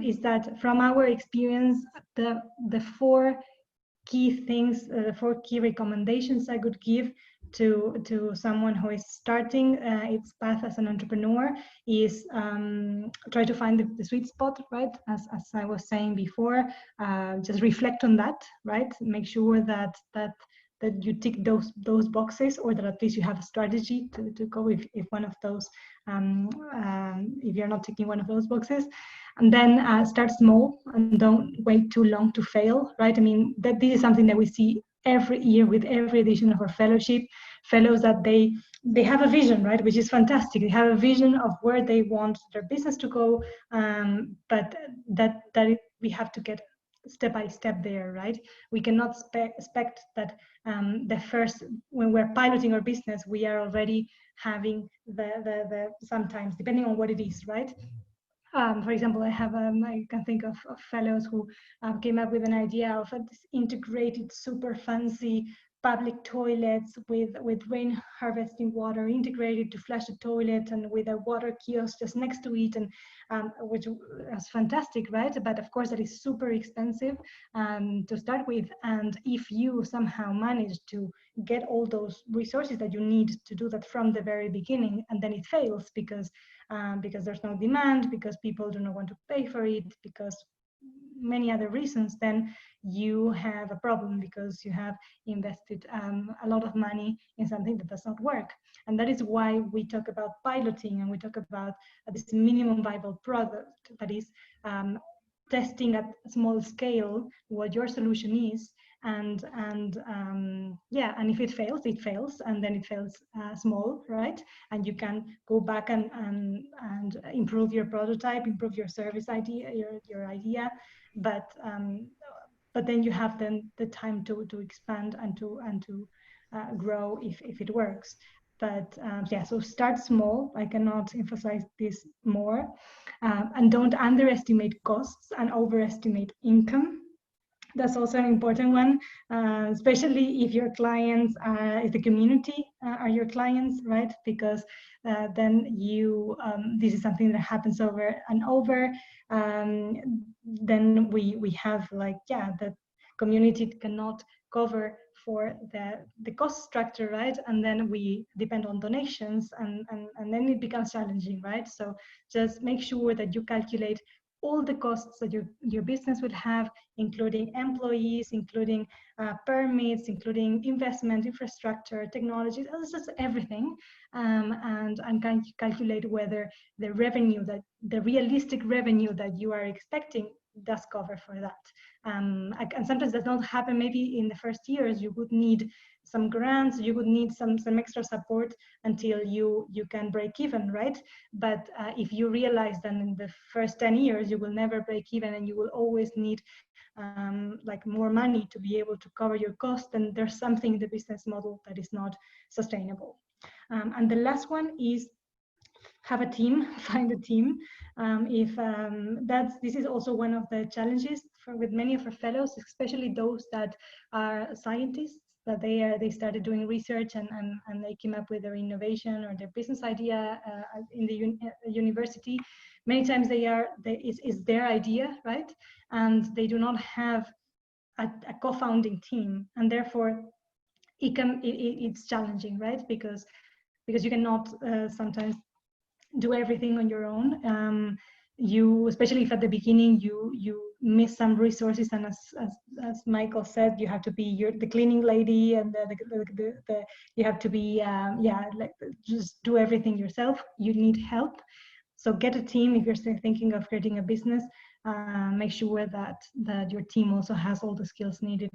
is that from our experience, the four key things, the four key recommendations I could give to someone who is starting its path as an entrepreneur is try to find the sweet spot, right? As I was saying before, just reflect on that, right? Make sure that you tick those boxes, or that at least you have a strategy to go if one of those, if you're not ticking one of those boxes. And then start small and don't wait too long to fail, right? I mean, this is something that we see every year with every edition of our fellowship. Fellows that they have a vision, right? Which is fantastic. They have a vision of where they want their business to go, but we have to get step by step there, right? We cannot expect that when we're piloting our business, we are already having the sometimes, depending on what it is, right? For example, I can think of fellows who came up with an idea of this integrated, super fancy public toilets with rain harvesting water integrated to flush the toilet, and with a water kiosk just next to it, and which was fantastic, right? But of course, that is super expensive to start with. And if you somehow manage to get all those resources that you need to do that from the very beginning, and then it fails because there's no demand, because people do not want to pay for it, because many other reasons, then you have a problem, because you have invested a lot of money in something that does not work. And that is why we talk about piloting, and we talk about this minimum viable product, that is testing at a small scale what your solution is, and yeah, and if it fails, and then it fails small, right? And you can go back and improve your prototype, improve your service idea, your idea, but then you have then the time to expand and to grow if it works. But yeah, so start small. I cannot emphasize this more. And don't underestimate costs and overestimate income. That's also an important one, especially if your clients, if the community are your clients, right? Because then you, this is something that happens over and over. Then we have like, yeah, the community cannot cover for the cost structure, right? And then we depend on donations, and then it becomes challenging, right? So just make sure that you calculate all the costs that your business would have, including employees, including permits, including investment, infrastructure, technology, just everything, and calculate whether the revenue, that the realistic revenue that you are expecting does cover for that. And sometimes that don't happen. Maybe in the first years you would need some grants, you would need some extra support until you can break even, right? But if you realize that in the first 10 years you will never break even, and you will always need like more money to be able to cover your cost, then there's something in the business model that is not sustainable. And the last one is have a team, find a team. This is also one of the challenges with many of our fellows, especially those that are scientists, that they started doing research and they came up with their innovation or their business idea in the university. Many times it's their idea, right? And they do not have a co-founding team, and therefore it's challenging, right? Because you cannot sometimes do everything on your own. You, especially if at the beginning you miss some resources, and as Michael said, you have to be the cleaning lady, and you have to be like just do everything yourself. You need help, so get a team. If you're still thinking of creating a business, make sure that your team also has all the skills needed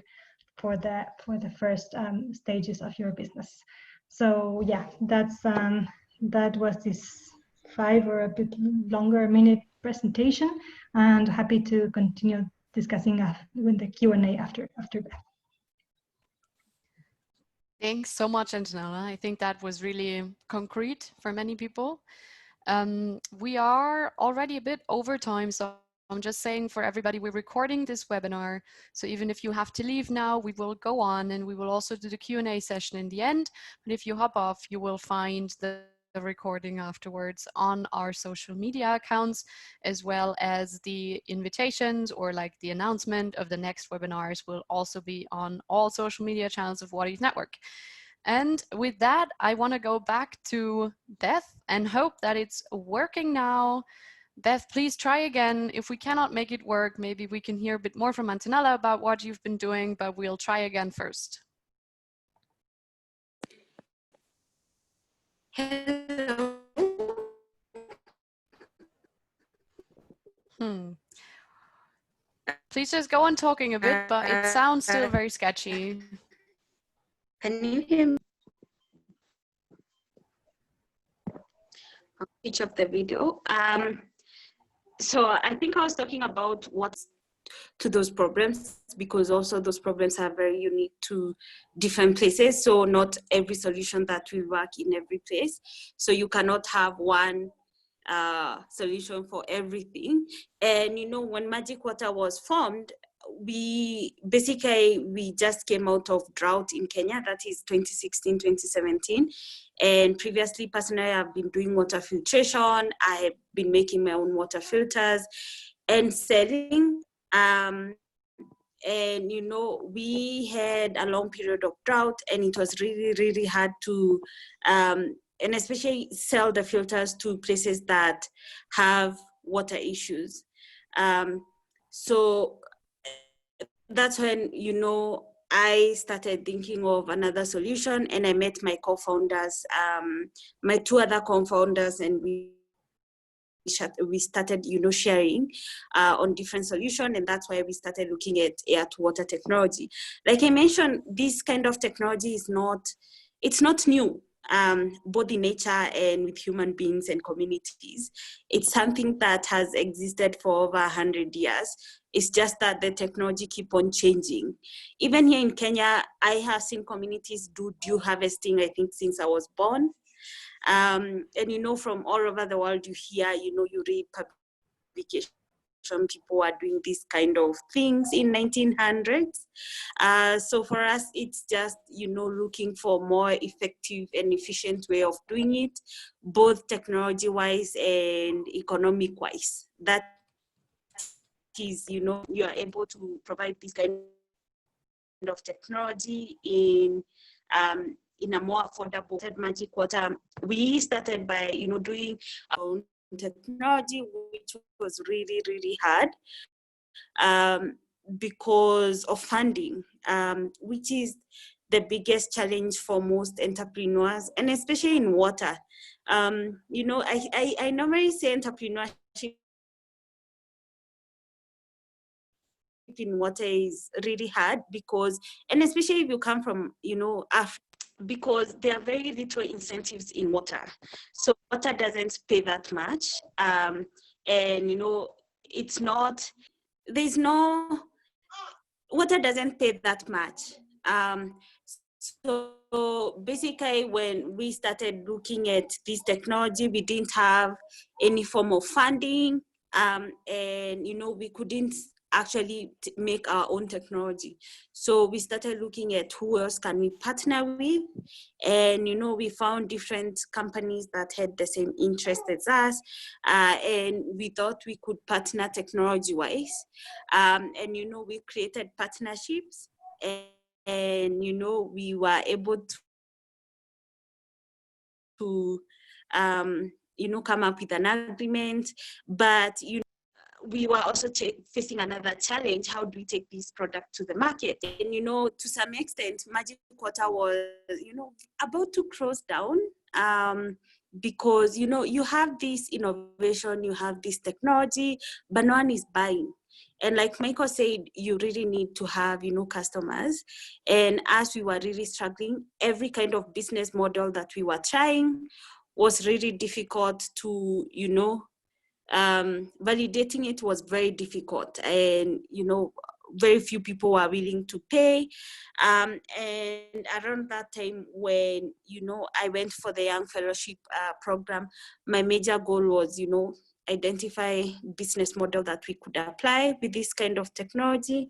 for the first stages of your business. So yeah, that was this 5 or a bit longer minute presentation, and happy to continue discussing with the Q&A after that. Thanks so much, Antonella. I think that was really concrete for many people. We are already a bit over time, so I'm just saying for everybody, we're recording this webinar. So even if you have to leave now, we will go on, and we will also do the Q&A session in the end. But if you hop off, you will find the recording afterwards on our social media accounts, as well as the invitations or like the announcement of the next webinars will also be on all social media channels of What If Network. And with that, I want to go back to Beth and hope that it's working now. Beth, please try again. If we cannot make it work, maybe we can hear a bit more from Antonella about what you've been doing, but we'll try again first. Hello. Please just go on talking a bit, but it sounds still very sketchy. Can you hear me? I'll switch off the video. So I think I was talking about what's to those problems, because also those problems are very unique to different places. So not every solution that will work in every place. So you cannot have one solution for everything. And you know, when Magic Water was formed, we just came out of drought in Kenya, that is 2016, 2017. And previously, personally, I've been doing water filtration. I have been making my own water filters and selling. And you know, we had a long period of drought, and it was really, really hard to and especially sell the filters to places that have water issues. So that's when, you know, I started thinking of another solution, and I met my co-founders, my two other co-founders, and we started, sharing on different solutions, and that's why we started looking at air-to-water technology. Like I mentioned, this kind of technology is not new, both in nature and with human beings and communities. It's something that has existed for over 100 years. It's just that the technology keep on changing. Even here in Kenya, I have seen communities do dew harvesting, I think, since I was born. And from all over the world, you hear, you read publications, people are doing these kind of things in 1900s. So for us, it's just, looking for more effective and efficient way of doing it, both technology-wise and economic-wise. That is, you are able to provide this kind of technology in a more affordable magic water. We started by, doing our own technology, which was really, really hard because of funding, which is the biggest challenge for most entrepreneurs, and especially in water. I normally say entrepreneurship in water is really hard because, and especially if you come from, Africa, because there are very little incentives in water. So water doesn't pay that much. And, it's not, water doesn't pay that much. So basically, when we started looking at this technology, we didn't have any form of funding, and, we couldn't actually make our own technology. So we started looking at who else can we partner with, and we found different companies that had the same interest as us, and we thought we could partner technology-wise, and we created partnerships, and we were able to come up with an agreement, but we were also facing another challenge. How do we take this product to the market? And, to some extent, Magic Water was, about to close down because, you have this innovation, you have this technology, but no one is buying. And like Michael said, you really need to have, customers. And as we were really struggling, every kind of business model that we were trying was really difficult to, validating it was very difficult, and very few people were willing to pay, and around that time when I went for the Young Fellowship program, my major goal was identify business model that we could apply with this kind of technology.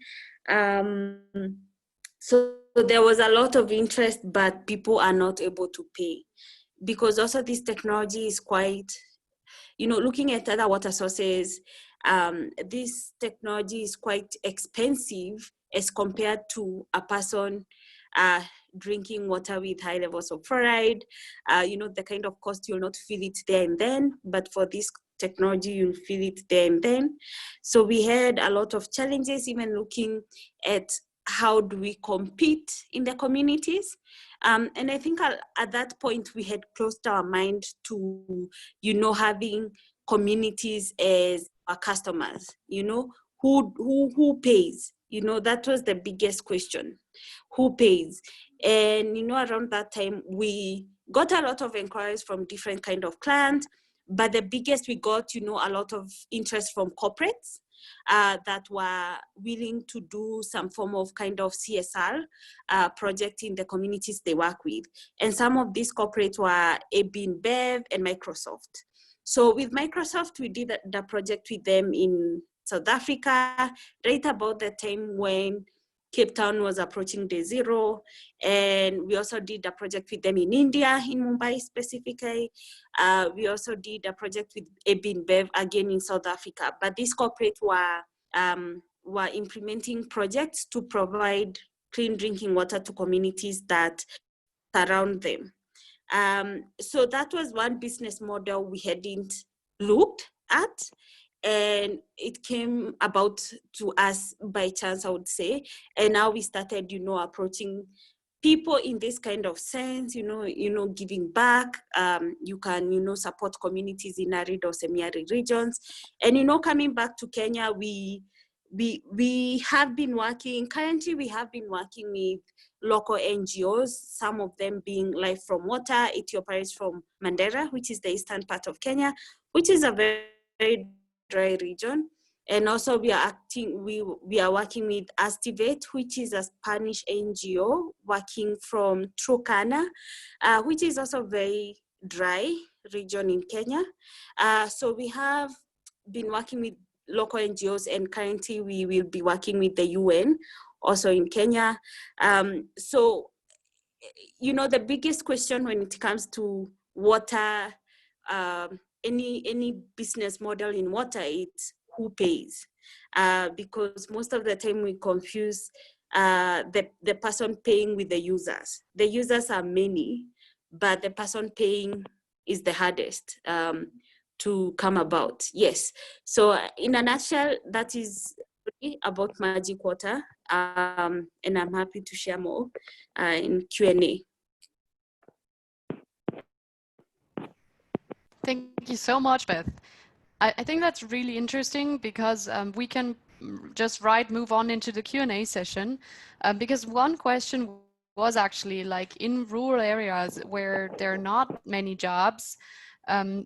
So there was a lot of interest, but people are not able to pay because also this technology is quite, looking at other water sources, this technology is quite expensive as compared to a person drinking water with high levels of fluoride. The kind of cost, you'll not feel it there and then, but for this technology, you'll feel it there and then. So we had a lot of challenges, even looking at how do we compete in the communities. And I think at that point we had closed our mind to, having communities as our customers, who pays? That was the biggest question, who pays? And, around that time we got a lot of inquiries from different kind of clients, but the biggest we got, a lot of interest from corporates that were willing to do some form of kind of CSR project in the communities they work with. And some of these corporates were i-WYN and Microsoft. So with Microsoft, we did the project with them in South Africa, right about the time when Cape Town was approaching day zero. And we also did a project with them in India, in Mumbai specifically. We also did a project with i-WYN again in South Africa. But these corporates were implementing projects to provide clean drinking water to communities that surround them. So that was one business model we hadn't looked at. And it came about to us by chance, I would say. And now we started, approaching people in this kind of sense, giving back. You can, support communities in arid or semi-arid regions. And, coming back to Kenya, we have been working, currently we have been working with local NGOs, some of them being Life from Water, Ethiopia is from Mandera, which is the eastern part of Kenya, which is a very, very dry region. And also we are working with Activate, which is a Spanish NGO working from Turkana, which is also very dry region in Kenya. So we have been working with local NGOs, and currently we will be working with the UN also in Kenya. So, the biggest question when it comes to water, any business model in water, it's who pays, because most of the time we confuse the person paying with the users. The users are many, but the person paying is the hardest to come about. Yes. So in a nutshell, that is about Magic Water, and I'm happy to share more in Q&A. Thank you so much, Beth. I think that's really interesting because we can just move on into the Q&A session, because one question was actually like in rural areas where there are not many jobs,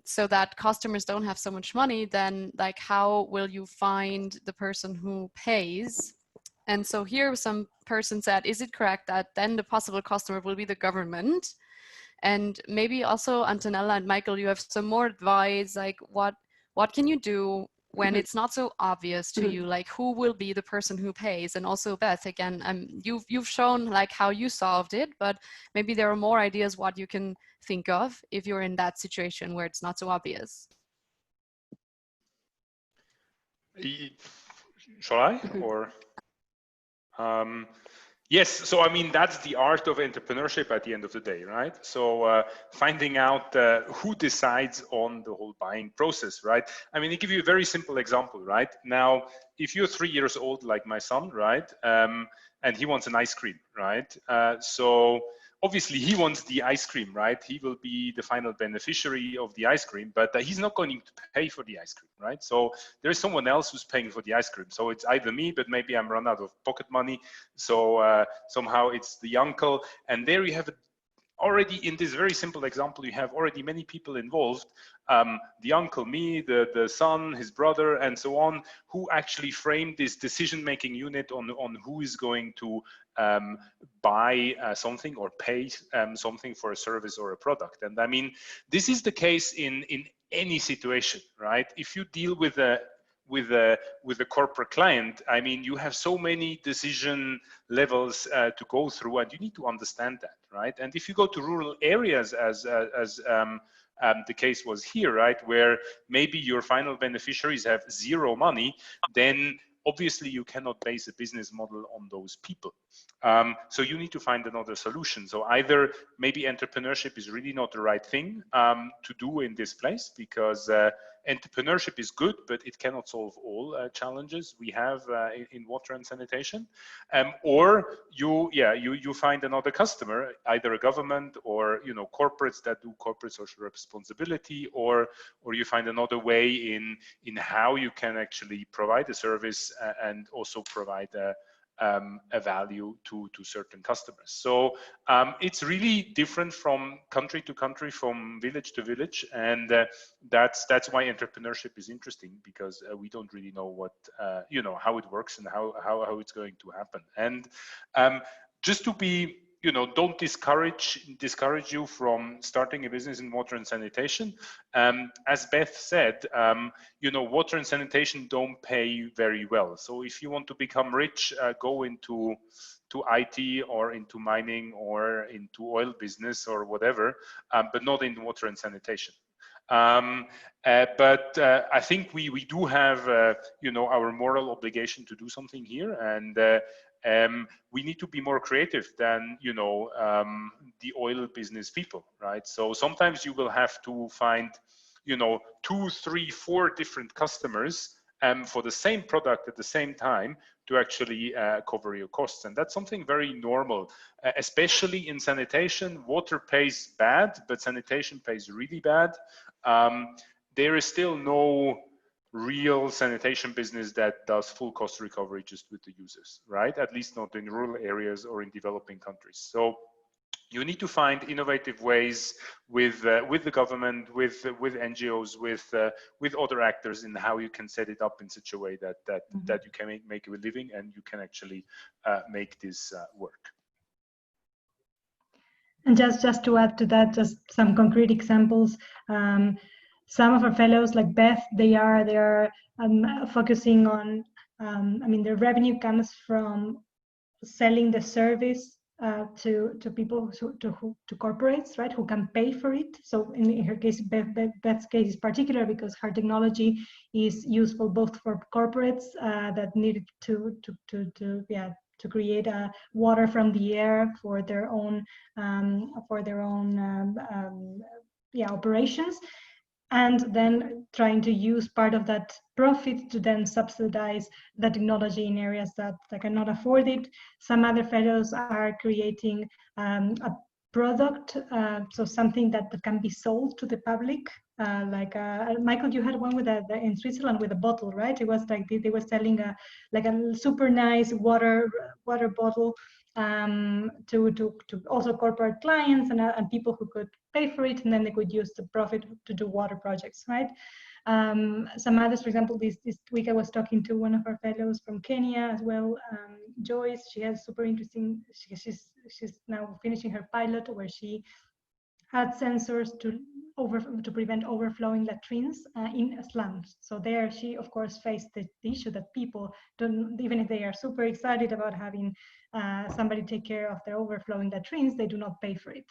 so that customers don't have so much money, then like how will you find the person who pays? And so here some person said, is it correct that then the possible customer will be the government? And maybe also Antonella and Michael, you have some more advice, like what can you do when it's not so obvious to you, like who will be the person who pays? And also Beth, again, you've shown like how you solved it, but maybe there are more ideas what you can think of if you're in that situation where it's not so obvious. Shall I? Or yes, so I mean, that's the art of entrepreneurship at the end of the day, right? So finding out who decides on the whole buying process, right? I mean, I give you a very simple example, right? Now, if you're 3 years old, like my son, right? And he wants an ice cream, right? So obviously he wants the ice cream, right? He will be the final beneficiary of the ice cream, but he's not going to pay for the ice cream, right? So there's someone else who's paying for the ice cream. So it's either me, but maybe I'm run out of pocket money. So somehow it's the uncle. And there you have already in this very simple example, you have already many people involved, the uncle, me, the son, his brother, and so on, who actually framed this decision-making unit on who is going to buy something or pay something for a service or a product. And I mean, this is the case in any situation, right? If you deal with a corporate client, I mean, you have so many decision levels to go through, and you need to understand that, right? And if you go to rural areas, as the case was here, right, where maybe your final beneficiaries have zero money, then obviously you cannot base a business model on those people. So you need to find another solution. So either maybe entrepreneurship is really not the right thing to do in this place, because entrepreneurship is good, but it cannot solve all challenges we have in water and sanitation. Or you find another customer, either a government or corporates that do corporate social responsibility, or you find another way in how you can actually provide a service and also provide a value to certain customers. So it's really different from country to country, from village to village, and that's why entrepreneurship is interesting, because we don't really know what how it works and how it's going to happen. And just to be don't discourage you from starting a business in water and sanitation. As Beth said, water and sanitation don't pay very well. So if you want to become rich, go into IT or into mining or into oil business or whatever, but not in water and sanitation. But I think we do have our moral obligation to do something here, and we need to be more creative than the oil business people, right? So sometimes you will have to find 2, 3, 4 different customers for the same product at the same time to actually cover your costs. And that's something very normal, especially in sanitation. Water pays bad, but sanitation pays really bad. There is still no real sanitation business that does full cost recovery just with the users, right? At least not in rural areas or in developing countries. So you need to find innovative ways with the government, with NGOs, with other actors in how you can set it up in such a way that that you can make a living and you can actually make this work. And just to add to that, just some concrete examples. Some of our fellows, like Beth, they are focusing on. I mean, the revenue comes from selling the service to people, to corporates, right, who can pay for it. So in her case, Beth's case is particular because her technology is useful both for corporates that need to create water from the air for their own operations, and then trying to use part of that profit to then subsidize the technology in areas that cannot afford it. Some other fellows are creating a product, so something that can be sold to the public. Like Michael, you had one with in Switzerland with a bottle, right? It was like they were selling a super nice water bottle to also corporate clients and people who could pay for it, and then they could use the profit to do water projects, right? Some others, for example, this week I was talking to one of our fellows from Kenya as well, Joyce. She has super interesting, she's now finishing her pilot where she had sensors to prevent overflowing latrines in slums. So there she, of course, faced the issue that people don't, even if they are super excited about having somebody take care of their overflowing latrines, they do not pay for it.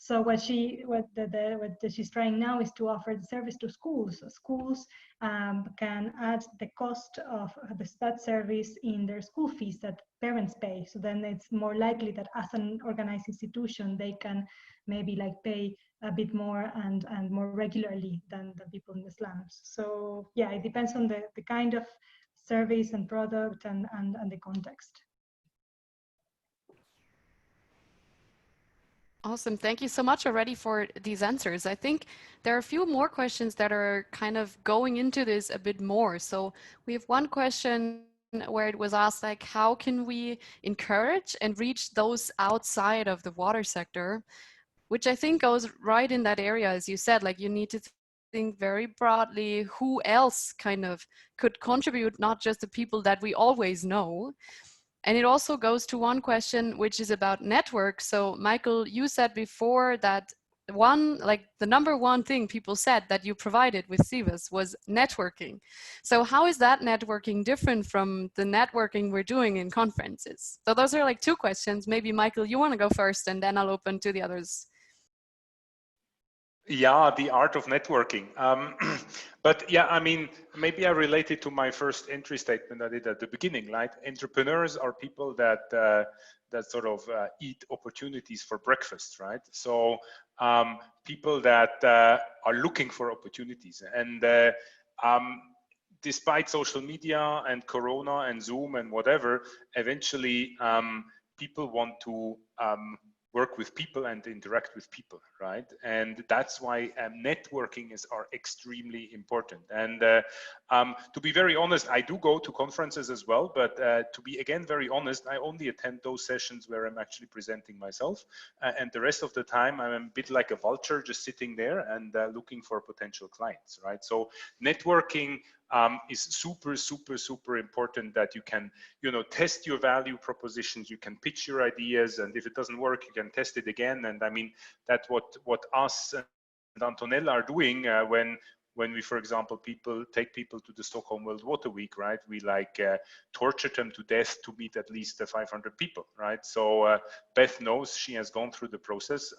So what she's trying now is to offer the service to schools. So schools can add the cost of that service in their school fees that parents pay. So then it's more likely that as an organized institution, they can maybe like pay a bit more and more regularly than the people in the slums. So yeah, it depends on the kind of service and product and the context. Awesome. Thank you so much already for these answers. I think there are a few more questions that are kind of going into this a bit more. So we have one question where it was asked, like, how can we encourage and reach those outside of the water sector? Which I think goes right in that area, as you said, like you need to think very broadly who else kind of could contribute, not just the people that we always know. And it also goes to one question, which is about network. So Michael, you said before that the number one thing people said that you provided with Sivas was networking. So how is that networking different from the networking we're doing in conferences? So those are like two questions. Maybe Michael, you want to go first and then I'll open to the others. Yeah, the art of networking. But yeah, I mean, maybe I relate it to my first entry statement I did at the beginning, right? Entrepreneurs are people that that sort of eat opportunities for breakfast, right? So people that are looking for opportunities. And despite social media and Corona and Zoom and whatever, eventually people want to work with people and interact with people, right? And that's why networking are extremely important. And to be very honest, I do go to conferences as well, but to be again very honest, I only attend those sessions where I'm actually presenting myself, and the rest of the time I'm a bit like a vulture, just sitting there and looking for potential clients, right? So networking is super, super, super important, that you can, you know, test your value propositions, you can pitch your ideas, and if it doesn't work, you can test it again. And I mean, that's what us and Antonella are doing when we, for example, take people to the Stockholm World Water Week, right? We like torture them to death to meet at least 500 people, right? So Beth knows, she has gone through the process.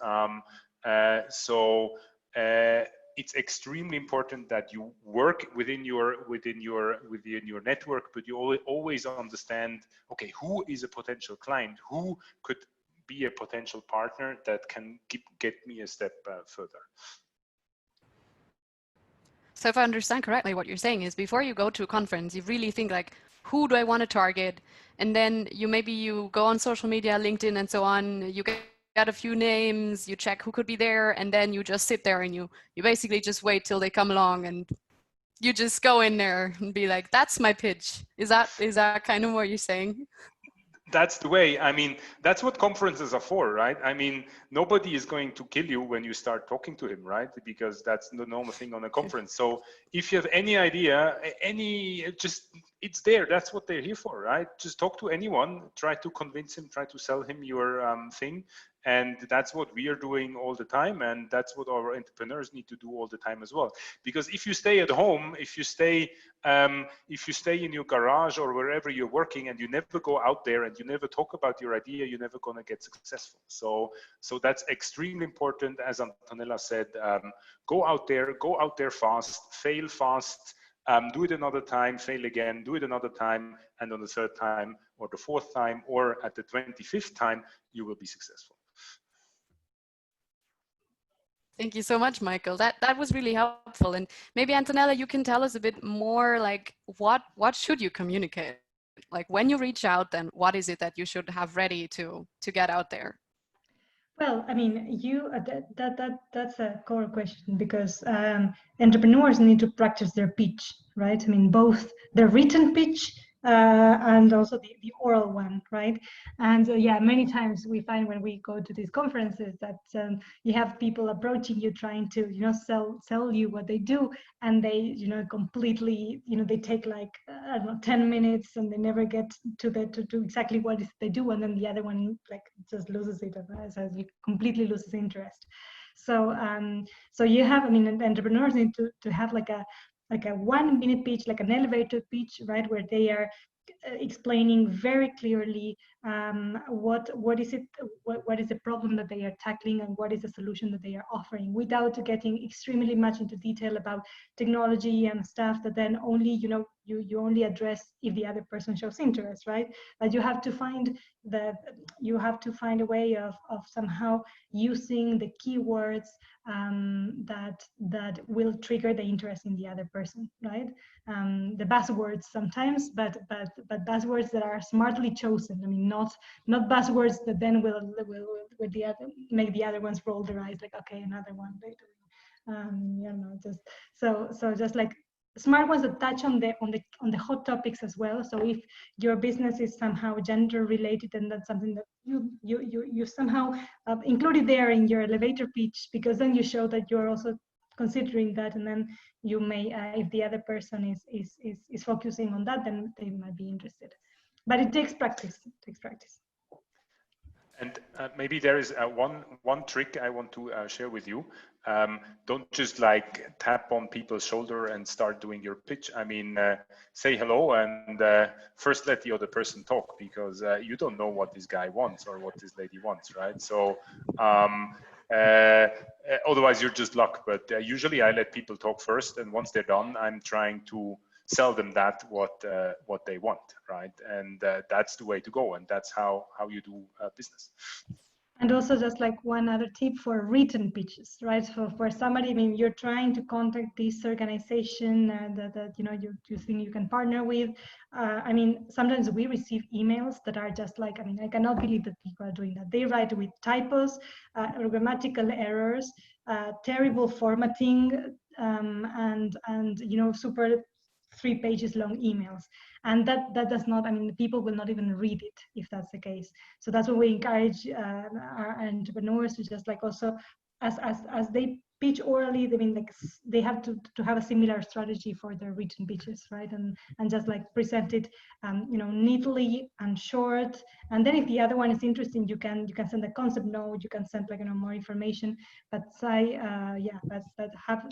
It's extremely important that you work within your network, but you always understand, okay, who is a potential client, who could be a potential partner that can get me a step further. So if I understand correctly, what you're saying is before you go to a conference, you really think like, who do I want to target? And then you go on social media, LinkedIn and so on, you get a few names, you check who could be there, and then you just sit there and you basically just wait till they come along and you just go in there and be like, that's my pitch. Is that kind of what you're saying? That's the way. I mean, that's what conferences are for, right? I mean, nobody is going to kill you when you start talking to him, right? Because that's the normal thing on a conference. So if you have any idea, it's there. That's what they're here for, right? Just talk to anyone, try to convince him, try to sell him your thing. And that's what we are doing all the time. And that's what our entrepreneurs need to do all the time as well. Because if you stay at home, if you stay in your garage or wherever you're working and you never go out there and you never talk about your idea, you're never going to get successful. So that's extremely important. As Antonella said, go out there fast, fail fast, do it another time, fail again, do it another time, and on the third time or the fourth time or at the 25th time, you will be successful. Thank you so much, Michael. That was really helpful. And maybe Antonella, you can tell us a bit more like what should you communicate? Like when you reach out, then what is it that you should have ready to get out there? Well, I mean, that's a core question because entrepreneurs need to practice their pitch, right? I mean, both the written pitch and also the oral one, right? And yeah, many times we find when we go to these conferences that you have people approaching you trying to, sell you what they do, and they, completely, they take like, I don't know, 10 minutes and they never get to exactly what is they do. And then the other one like just loses it, as you completely loses interest. So, so you have, I mean, the entrepreneurs need to have like a 1 minute pitch, like an elevator pitch, right? Where they are explaining very clearly what is the problem that they are tackling and what is the solution that they are offering, without getting extremely much into detail about technology and stuff that then only you only address if the other person shows interest, right? But you have to find a way of somehow using the keywords that will trigger the interest in the other person, right? The buzzwords sometimes, but buzzwords that are smartly chosen. I mean, not buzzwords that then will make the other ones roll their eyes, like, okay, another one. Just so just like smart ones that touch on the hot topics as well. So if your business is somehow gender related, and that's something that you somehow included there in your elevator pitch, because then you show that you're also considering that, and then you may, if the other person is focusing on that, then they might be interested. But it takes practice. And maybe there is one trick I want to share with you. Don't just like tap on people's shoulder and start doing your pitch. I mean, say hello and first let the other person talk, because you don't know what this guy wants or what this lady wants, right? So otherwise you're just luck. But usually I let people talk first, and once they're done, I'm trying to sell them what they want, right? And that's the way to go, and that's how you do business. And also, just like one other tip for written pitches, right? For somebody, I mean, you're trying to contact this organization that you think you can partner with. I mean, sometimes we receive emails that are just like, I mean, I cannot believe that people are doing that. They write with typos, grammatical errors, terrible formatting, and super 3 pages long emails, and that does not, I mean, the people will not even read it if that's the case. So that's what we encourage our entrepreneurs to just like also as they pitch orally, I mean, like they have to have a similar strategy for their written pitches, right? And just like present it neatly and short. And then if the other one is interesting, you can send a concept note, you can send like more information. But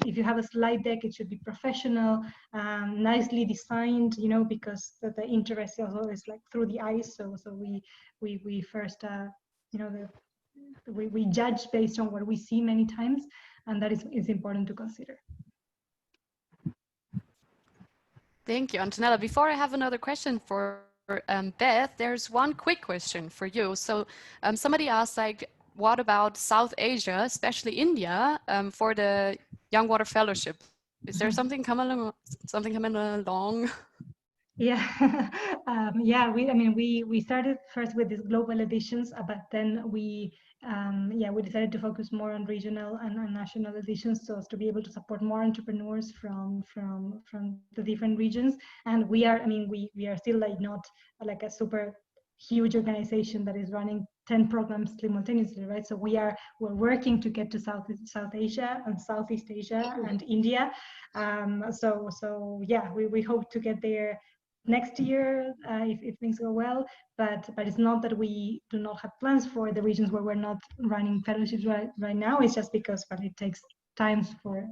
if you have a slide deck, it should be professional, nicely designed, because the interest also is like through the eyes. So we first we judge based on what we see many times, and that is important to consider. Thank you, Antonella. Before I have another question for Beth, there's one quick question for you. So somebody asked, like, what about South Asia, especially India, for the Young Water Fellowship Is there something coming along? Yeah, yeah. We started first with these global editions, but then we decided to focus more on regional and national editions, so as to be able to support more entrepreneurs from the different regions. And we are, we are still like not like a super huge organization that is running 10 programs simultaneously, right? So we're working to get to South Asia and Southeast Asia and India. So yeah, we hope to get there next year if things go well, but it's not that we do not have plans for the regions where we're not running fellowships right now. It's just because it takes time for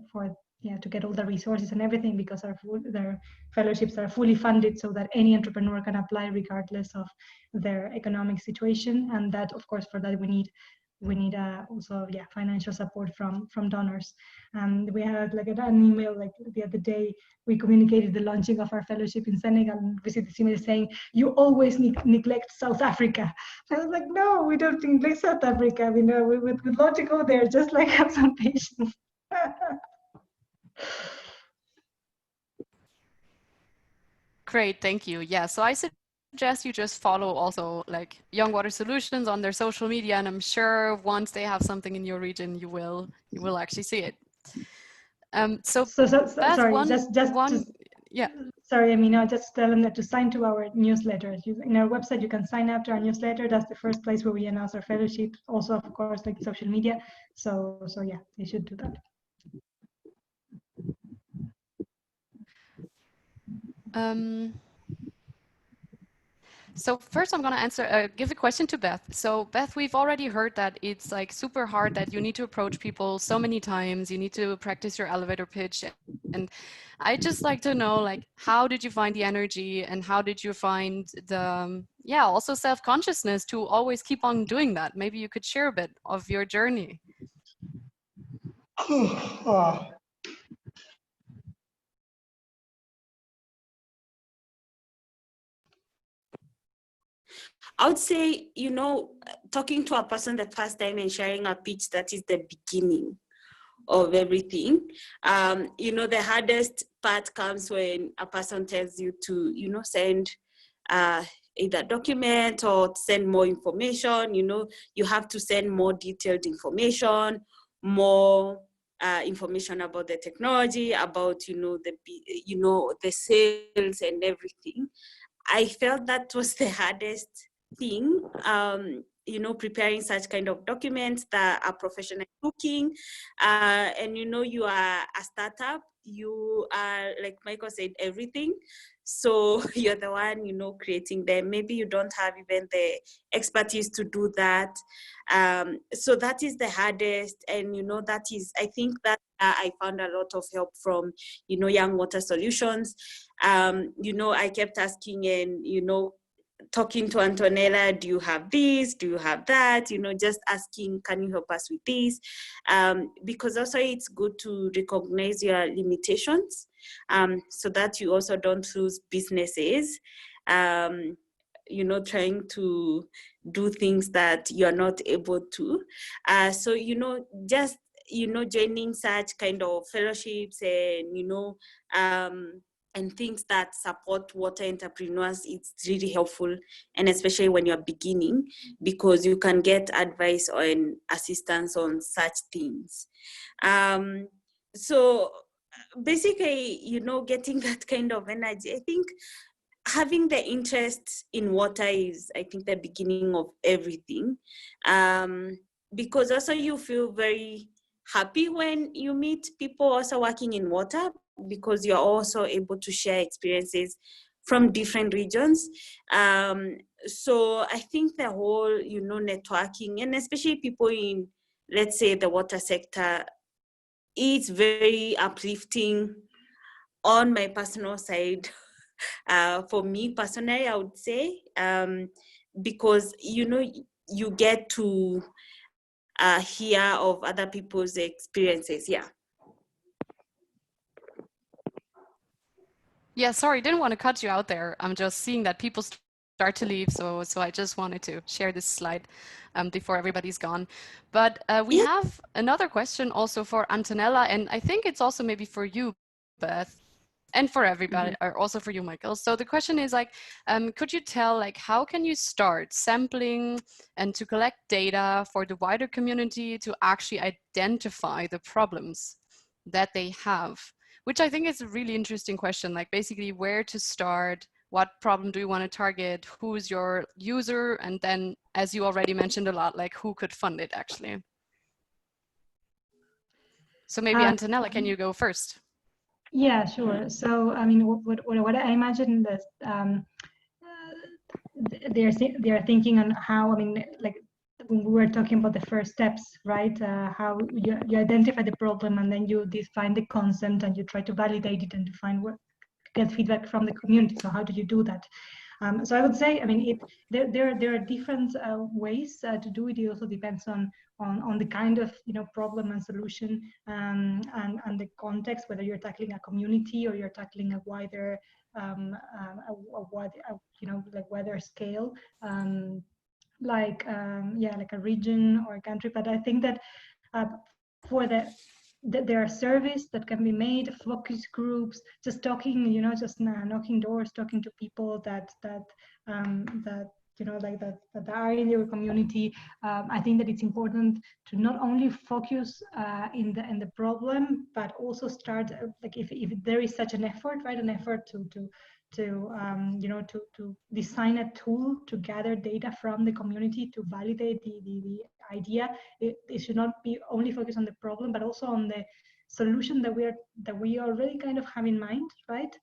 to get all the resources and everything, because their fellowships are fully funded so that any entrepreneur can apply regardless of their economic situation. And that, of course, for that we need also financial support from donors. We had like an email like the other day. We communicated the launching of our fellowship in Senegal and received this email saying, "You always neglect South Africa." I was like, "No, we don't neglect South Africa. We would love to go there, just like have some patience." Great, thank you. Yeah, so I suggest you just follow also like Young Water Solutions on their social media, and I'm sure once they have something in your region, you will actually see it. So sorry, yeah. Sorry, Amina, just tell them that to sign to our newsletter. In our website, you can sign up to our newsletter. That's the first place where we announce our fellowship. Also, of course, like social media. So yeah, they should do that. So first I'm going to give a question to Beth. So Beth, we've already heard that it's like super hard, that you need to approach people so many times, you need to practice your elevator pitch. And I'd just like to know, like, how did you find the energy, and how did you find the, also self-consciousness to always keep on doing that? Maybe you could share a bit of your journey. I would say, talking to a person the first time and sharing a pitch, that is the beginning of everything. The hardest part comes when a person tells you to, send either document or send more information. You have to send more detailed information, more information about the technology, about, the sales and everything. I felt that was the hardest thing, preparing such kind of documents that are professional looking. And, you are a startup, you are, like Michael said, everything. So you're the one, creating them. Maybe you don't have even the expertise to do that. So that is the hardest. And, that is, I think that I found a lot of help from, Young Water Solutions. I kept asking and, talking to Antonella, do you have this? Do you have that? Just asking, can you help us with this? Because also it's good to recognize your limitations, so that you also don't lose businesses, trying to do things that you're not able to. So, just, joining such kind of fellowships and, and things that support water entrepreneurs, it's really helpful, and especially when you're beginning, because you can get advice and assistance on such things. So basically, getting that kind of energy, I think having the interest in water is, I think, the beginning of everything, because also you feel very happy when you meet people also working in water, because you're also able to share experiences from different regions. So I think the whole, networking, and especially people in, let's say, the water sector, it's very uplifting on my personal side. For me personally, I would say, because, you get to hear of other people's experiences. Yeah, sorry, didn't want to cut you out there. I'm just seeing that people start to leave, so I just wanted to share this slide before everybody's gone. But we have another question also for Antonella, and I think it's also maybe for you, Beth, and for everybody, or also for you, Michael. So the question is like, could you tell like how can you start sampling and to collect data for the wider community to actually identify the problems that they have? Which I think is a really interesting question, like basically where to start, what problem do you want to target, who's your user, and then, as you already mentioned a lot, like who could fund it actually. So maybe Antonella, can you go first? Yeah, sure. So, I mean, what I imagine that they're thinking on how, I mean, like when we were talking about the first steps, right? How you identify the problem and then you define the concept and you try to validate it and to find what, get feedback from the community. So how do you do that? So I would say, I mean, there are different ways to do it. It also depends on the kind of problem and solution and the context, whether you're tackling a community or you're tackling a wider like wider scale, like a region or a country. But I think that for there are surveys that can be made, focus groups, just talking, just knocking doors, talking to people that are in your community. I think that it's important to not only focus in the problem, but also start like if there is such an effort, right? An effort to design a tool to gather data from the community to validate the idea. It should not be only focused on the problem, but also on the solution that we already kind of have in mind, right?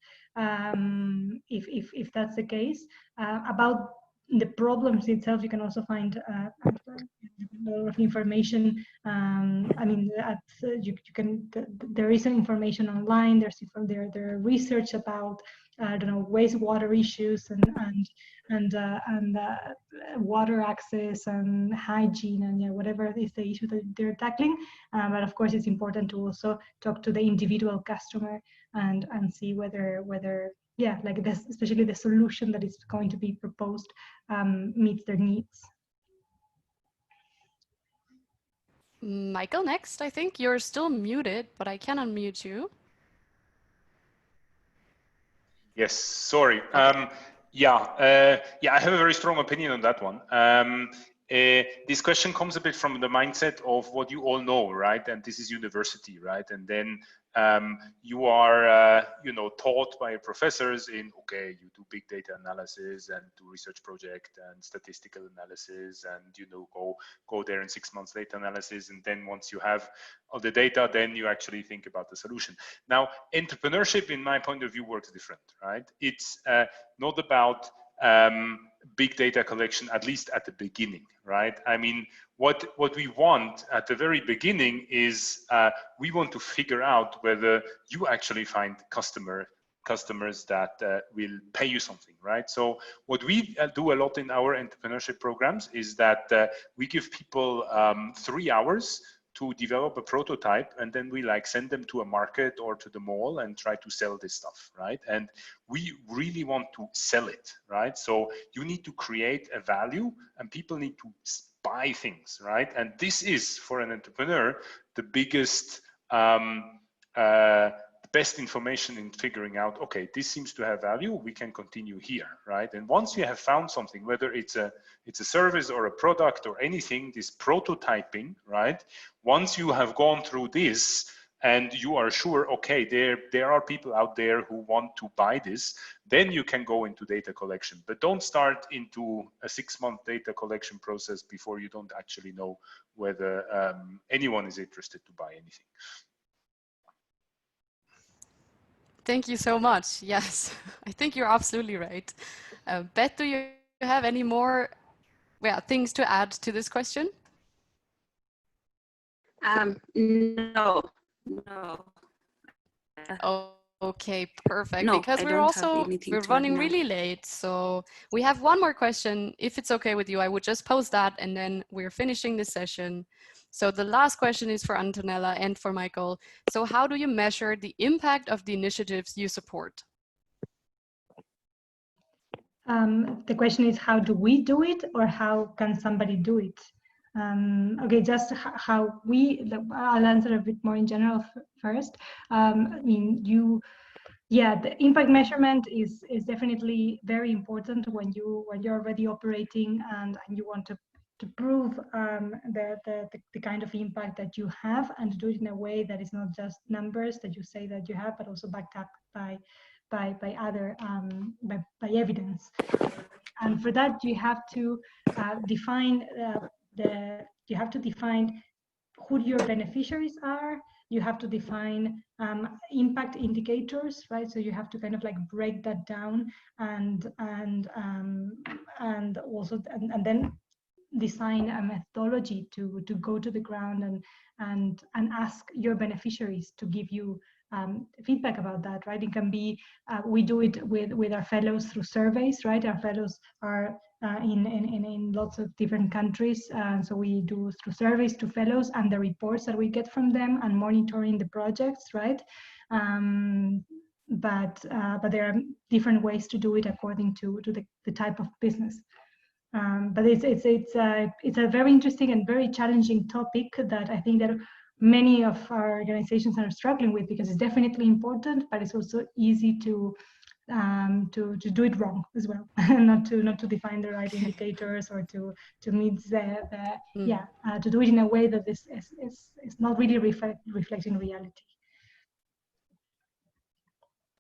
If that's the case, about the problems itself, you can also find a lot of information. I mean, you can. There is some information online. There's research about I don't know, wastewater issues and water access and hygiene and whatever is the issue that they're tackling. But of course, it's important to also talk to the individual customer and see whether like this, especially the solution that is going to be proposed meets their needs. Michael, next. I think you're still muted, but I can unmute you. Yes, sorry. Okay. I have a very strong opinion on that one. This question comes a bit from the mindset of what you all know, right? And this is university, right? And then you are, taught by professors in, okay, you do big data analysis and do research project and statistical analysis and, go there in 6 months data analysis. And then once you have all the data, then you actually think about the solution. Now, entrepreneurship, in my point of view, works different, right? It's not about big data collection, at least at the beginning, right? I mean, what we want at the very beginning is we want to figure out whether you actually find customers that will pay you something, right? So what we do a lot in our entrepreneurship programs is that we give people 3 hours to develop a prototype, and then we send them to a market or to the mall and try to sell this stuff, right? And we really want to sell it, right? So you need to create a value and people need to buy things, right? And this is, for an entrepreneur, the biggest, best information in figuring out, okay, this seems to have value, we can continue here, right? And once you have found something, whether it's a service or a product or anything, this prototyping, right? Once you have gone through this and you are sure, okay, there are people out there who want to buy this, then you can go into data collection. But don't start into a 6-month data collection process before you don't actually know whether anyone is interested to buy anything. Thank you so much. Yes, I think you're absolutely right. Beth, do you have any more things to add to this question? No. Oh, okay, perfect. No, because we're running really late. So we have one more question. If it's okay with you, I would just post that and then we're finishing this session. So the last question is for Antonella and for Michael. So how do you measure the impact of the initiatives you support? The question is, how do we do it, or how can somebody do it? Okay, just how I'll answer a bit more in general first. I mean, the impact measurement is definitely very important when you're already operating and you want to prove the kind of impact that you have, and to do it in a way that is not just numbers that you say that you have, but also backed up by other by evidence. And for that, you have to define who your beneficiaries are. You have to define impact indicators, right? So you have to kind of like break that down and also then design a methodology to go to the ground and ask your beneficiaries to give you feedback about that, right? It can be we do it with our fellows through surveys, right? Our fellows are in lots of different countries, so we do through surveys to fellows and the reports that we get from them and monitoring the projects, right? But there are different ways to do it according to the type of business. But it's a very interesting and very challenging topic that I think that many of our organizations are struggling with, because it's definitely important, but it's also easy to do it wrong as well, not to define the right indicators or to meet to do it in a way that is not really reflecting reality.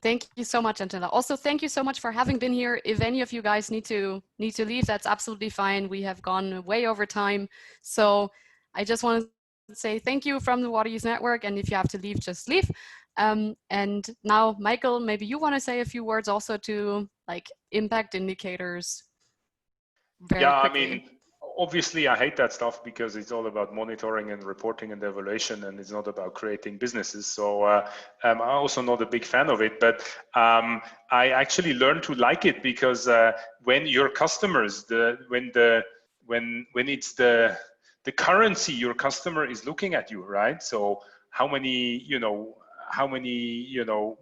Thank you so much, Antonella. Also, thank you so much for having been here. If any of you guys need to leave, that's absolutely fine. We have gone way over time. So I just want to say thank you from the Water Use Network. And if you have to leave, just leave. And now, Michael, maybe you want to say a few words also to like impact indicators. Very quickly. I mean, obviously I hate that stuff because it's all about monitoring and reporting and evaluation, and it's not about creating businesses. So I'm also not a big fan of it, but I actually learned to like it because when your customers, when it's the currency your customer is looking at you, right? So how many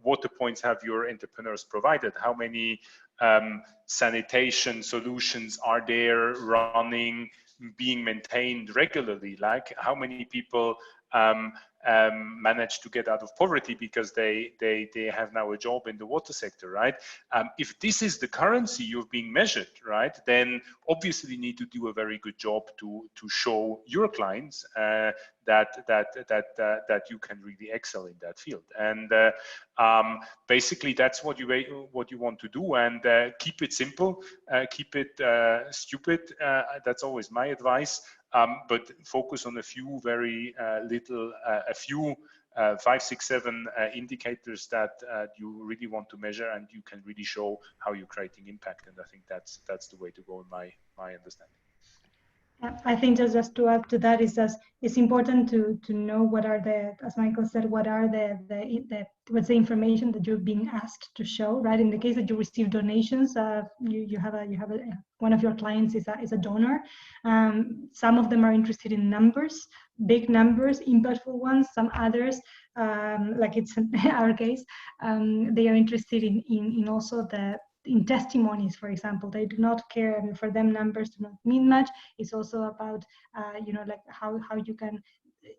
water points have your entrepreneurs provided? How many sanitation solutions are there running, being maintained regularly? Like how many people manage to get out of poverty because they have now a job in the water sector, right? If this is the currency you're being measured, right, then obviously you need to do a very good job to show your clients that you can really excel in that field. And basically that's what you want to do, and keep it simple, keep it stupid. That's always my advice. But focus on a few very a few 5, 6, 7 indicators that you really want to measure, and you can really show how you're creating impact. And I think that's the way to go in my understanding. I think just to add to that is that it's important to know what are as Michael said, what are what's the information that you're being asked to show, right? In the case that you receive donations, you have one of your clients is a donor. Some of them are interested in numbers, big numbers, impactful ones. Some others, like it's in our case, they are interested in also in testimonies, for example. They do not care. I mean, for them, numbers do not mean much. It's also about, like how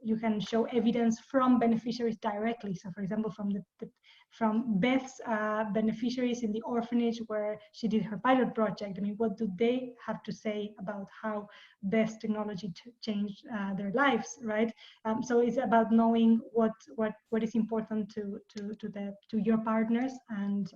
you can show evidence from beneficiaries directly. So, for example, from Beth's beneficiaries in the orphanage where she did her pilot project. I mean, what do they have to say about how Beth's technology changed their lives, right? So it's about knowing what is important to your partners, and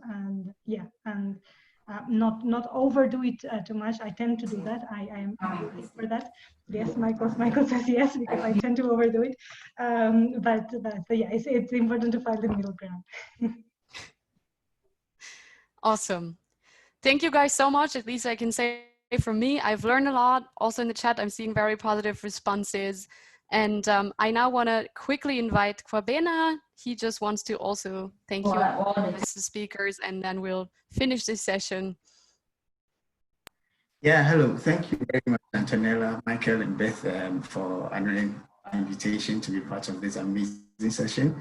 not overdo it too much. I tend to do that. I am guilty for that. Yes, Michael says yes, because I tend to overdo it. But yeah, it's important to find the middle ground. Awesome. Thank you guys so much. At least I can say from me, I've learned a lot. Also in the chat, I'm seeing very positive responses. And I now want to quickly invite Kwabena. He just wants to also thank you as the speakers, and then we'll finish this session. Yeah, hello. Thank you very much, Antonella, Michael, and Beth, for honoring our invitation to be part of this amazing session.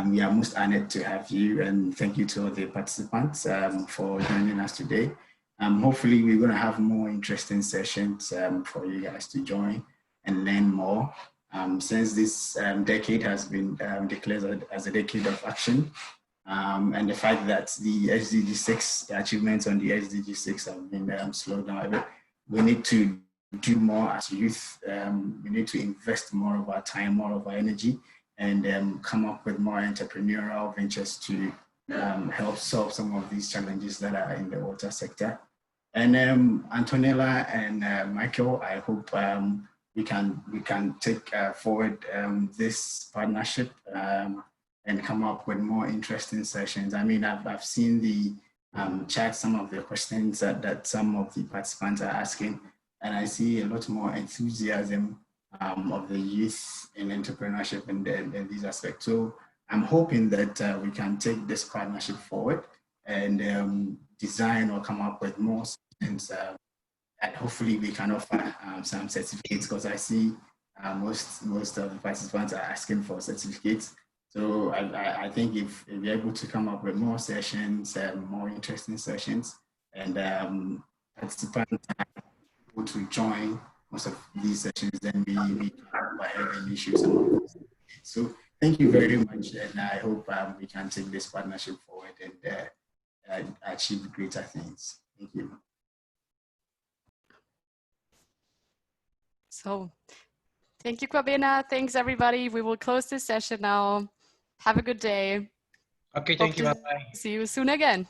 We are most honored to have you, and thank you to all the participants for joining us today. Hopefully, we're going to have more interesting sessions for you guys to join and learn more. since this decade has been declared as a decade of action. And the fact that the SDG 6, the achievements on the SDG 6 have been slowed down. We need to do more as youth. We need to invest more of our time, more of our energy, and come up with more entrepreneurial ventures to help solve some of these challenges that are in the water sector. And Antonella and Michael, I hope we can take forward this partnership and come up with more interesting sessions. I mean, I've seen the chat, some of the questions that some of the participants are asking, and I see a lot more enthusiasm of the youth in entrepreneurship and these aspects. So I'm hoping that we can take this partnership forward and design or come up with more sessions and hopefully we can offer some certificates, because I see most of the participants are asking for certificates. So I think if we're able to come up with more sessions, more interesting sessions, and participants are able to join most of these sessions, then we can go ahead and issue some of those. So thank you very much, and I hope we can take this partnership forward and achieve greater things. Thank you. So thank you, Kwabena. Thanks, everybody. We will close this session now. Have a good day. Okay, thank you. Bye-bye. See you soon again.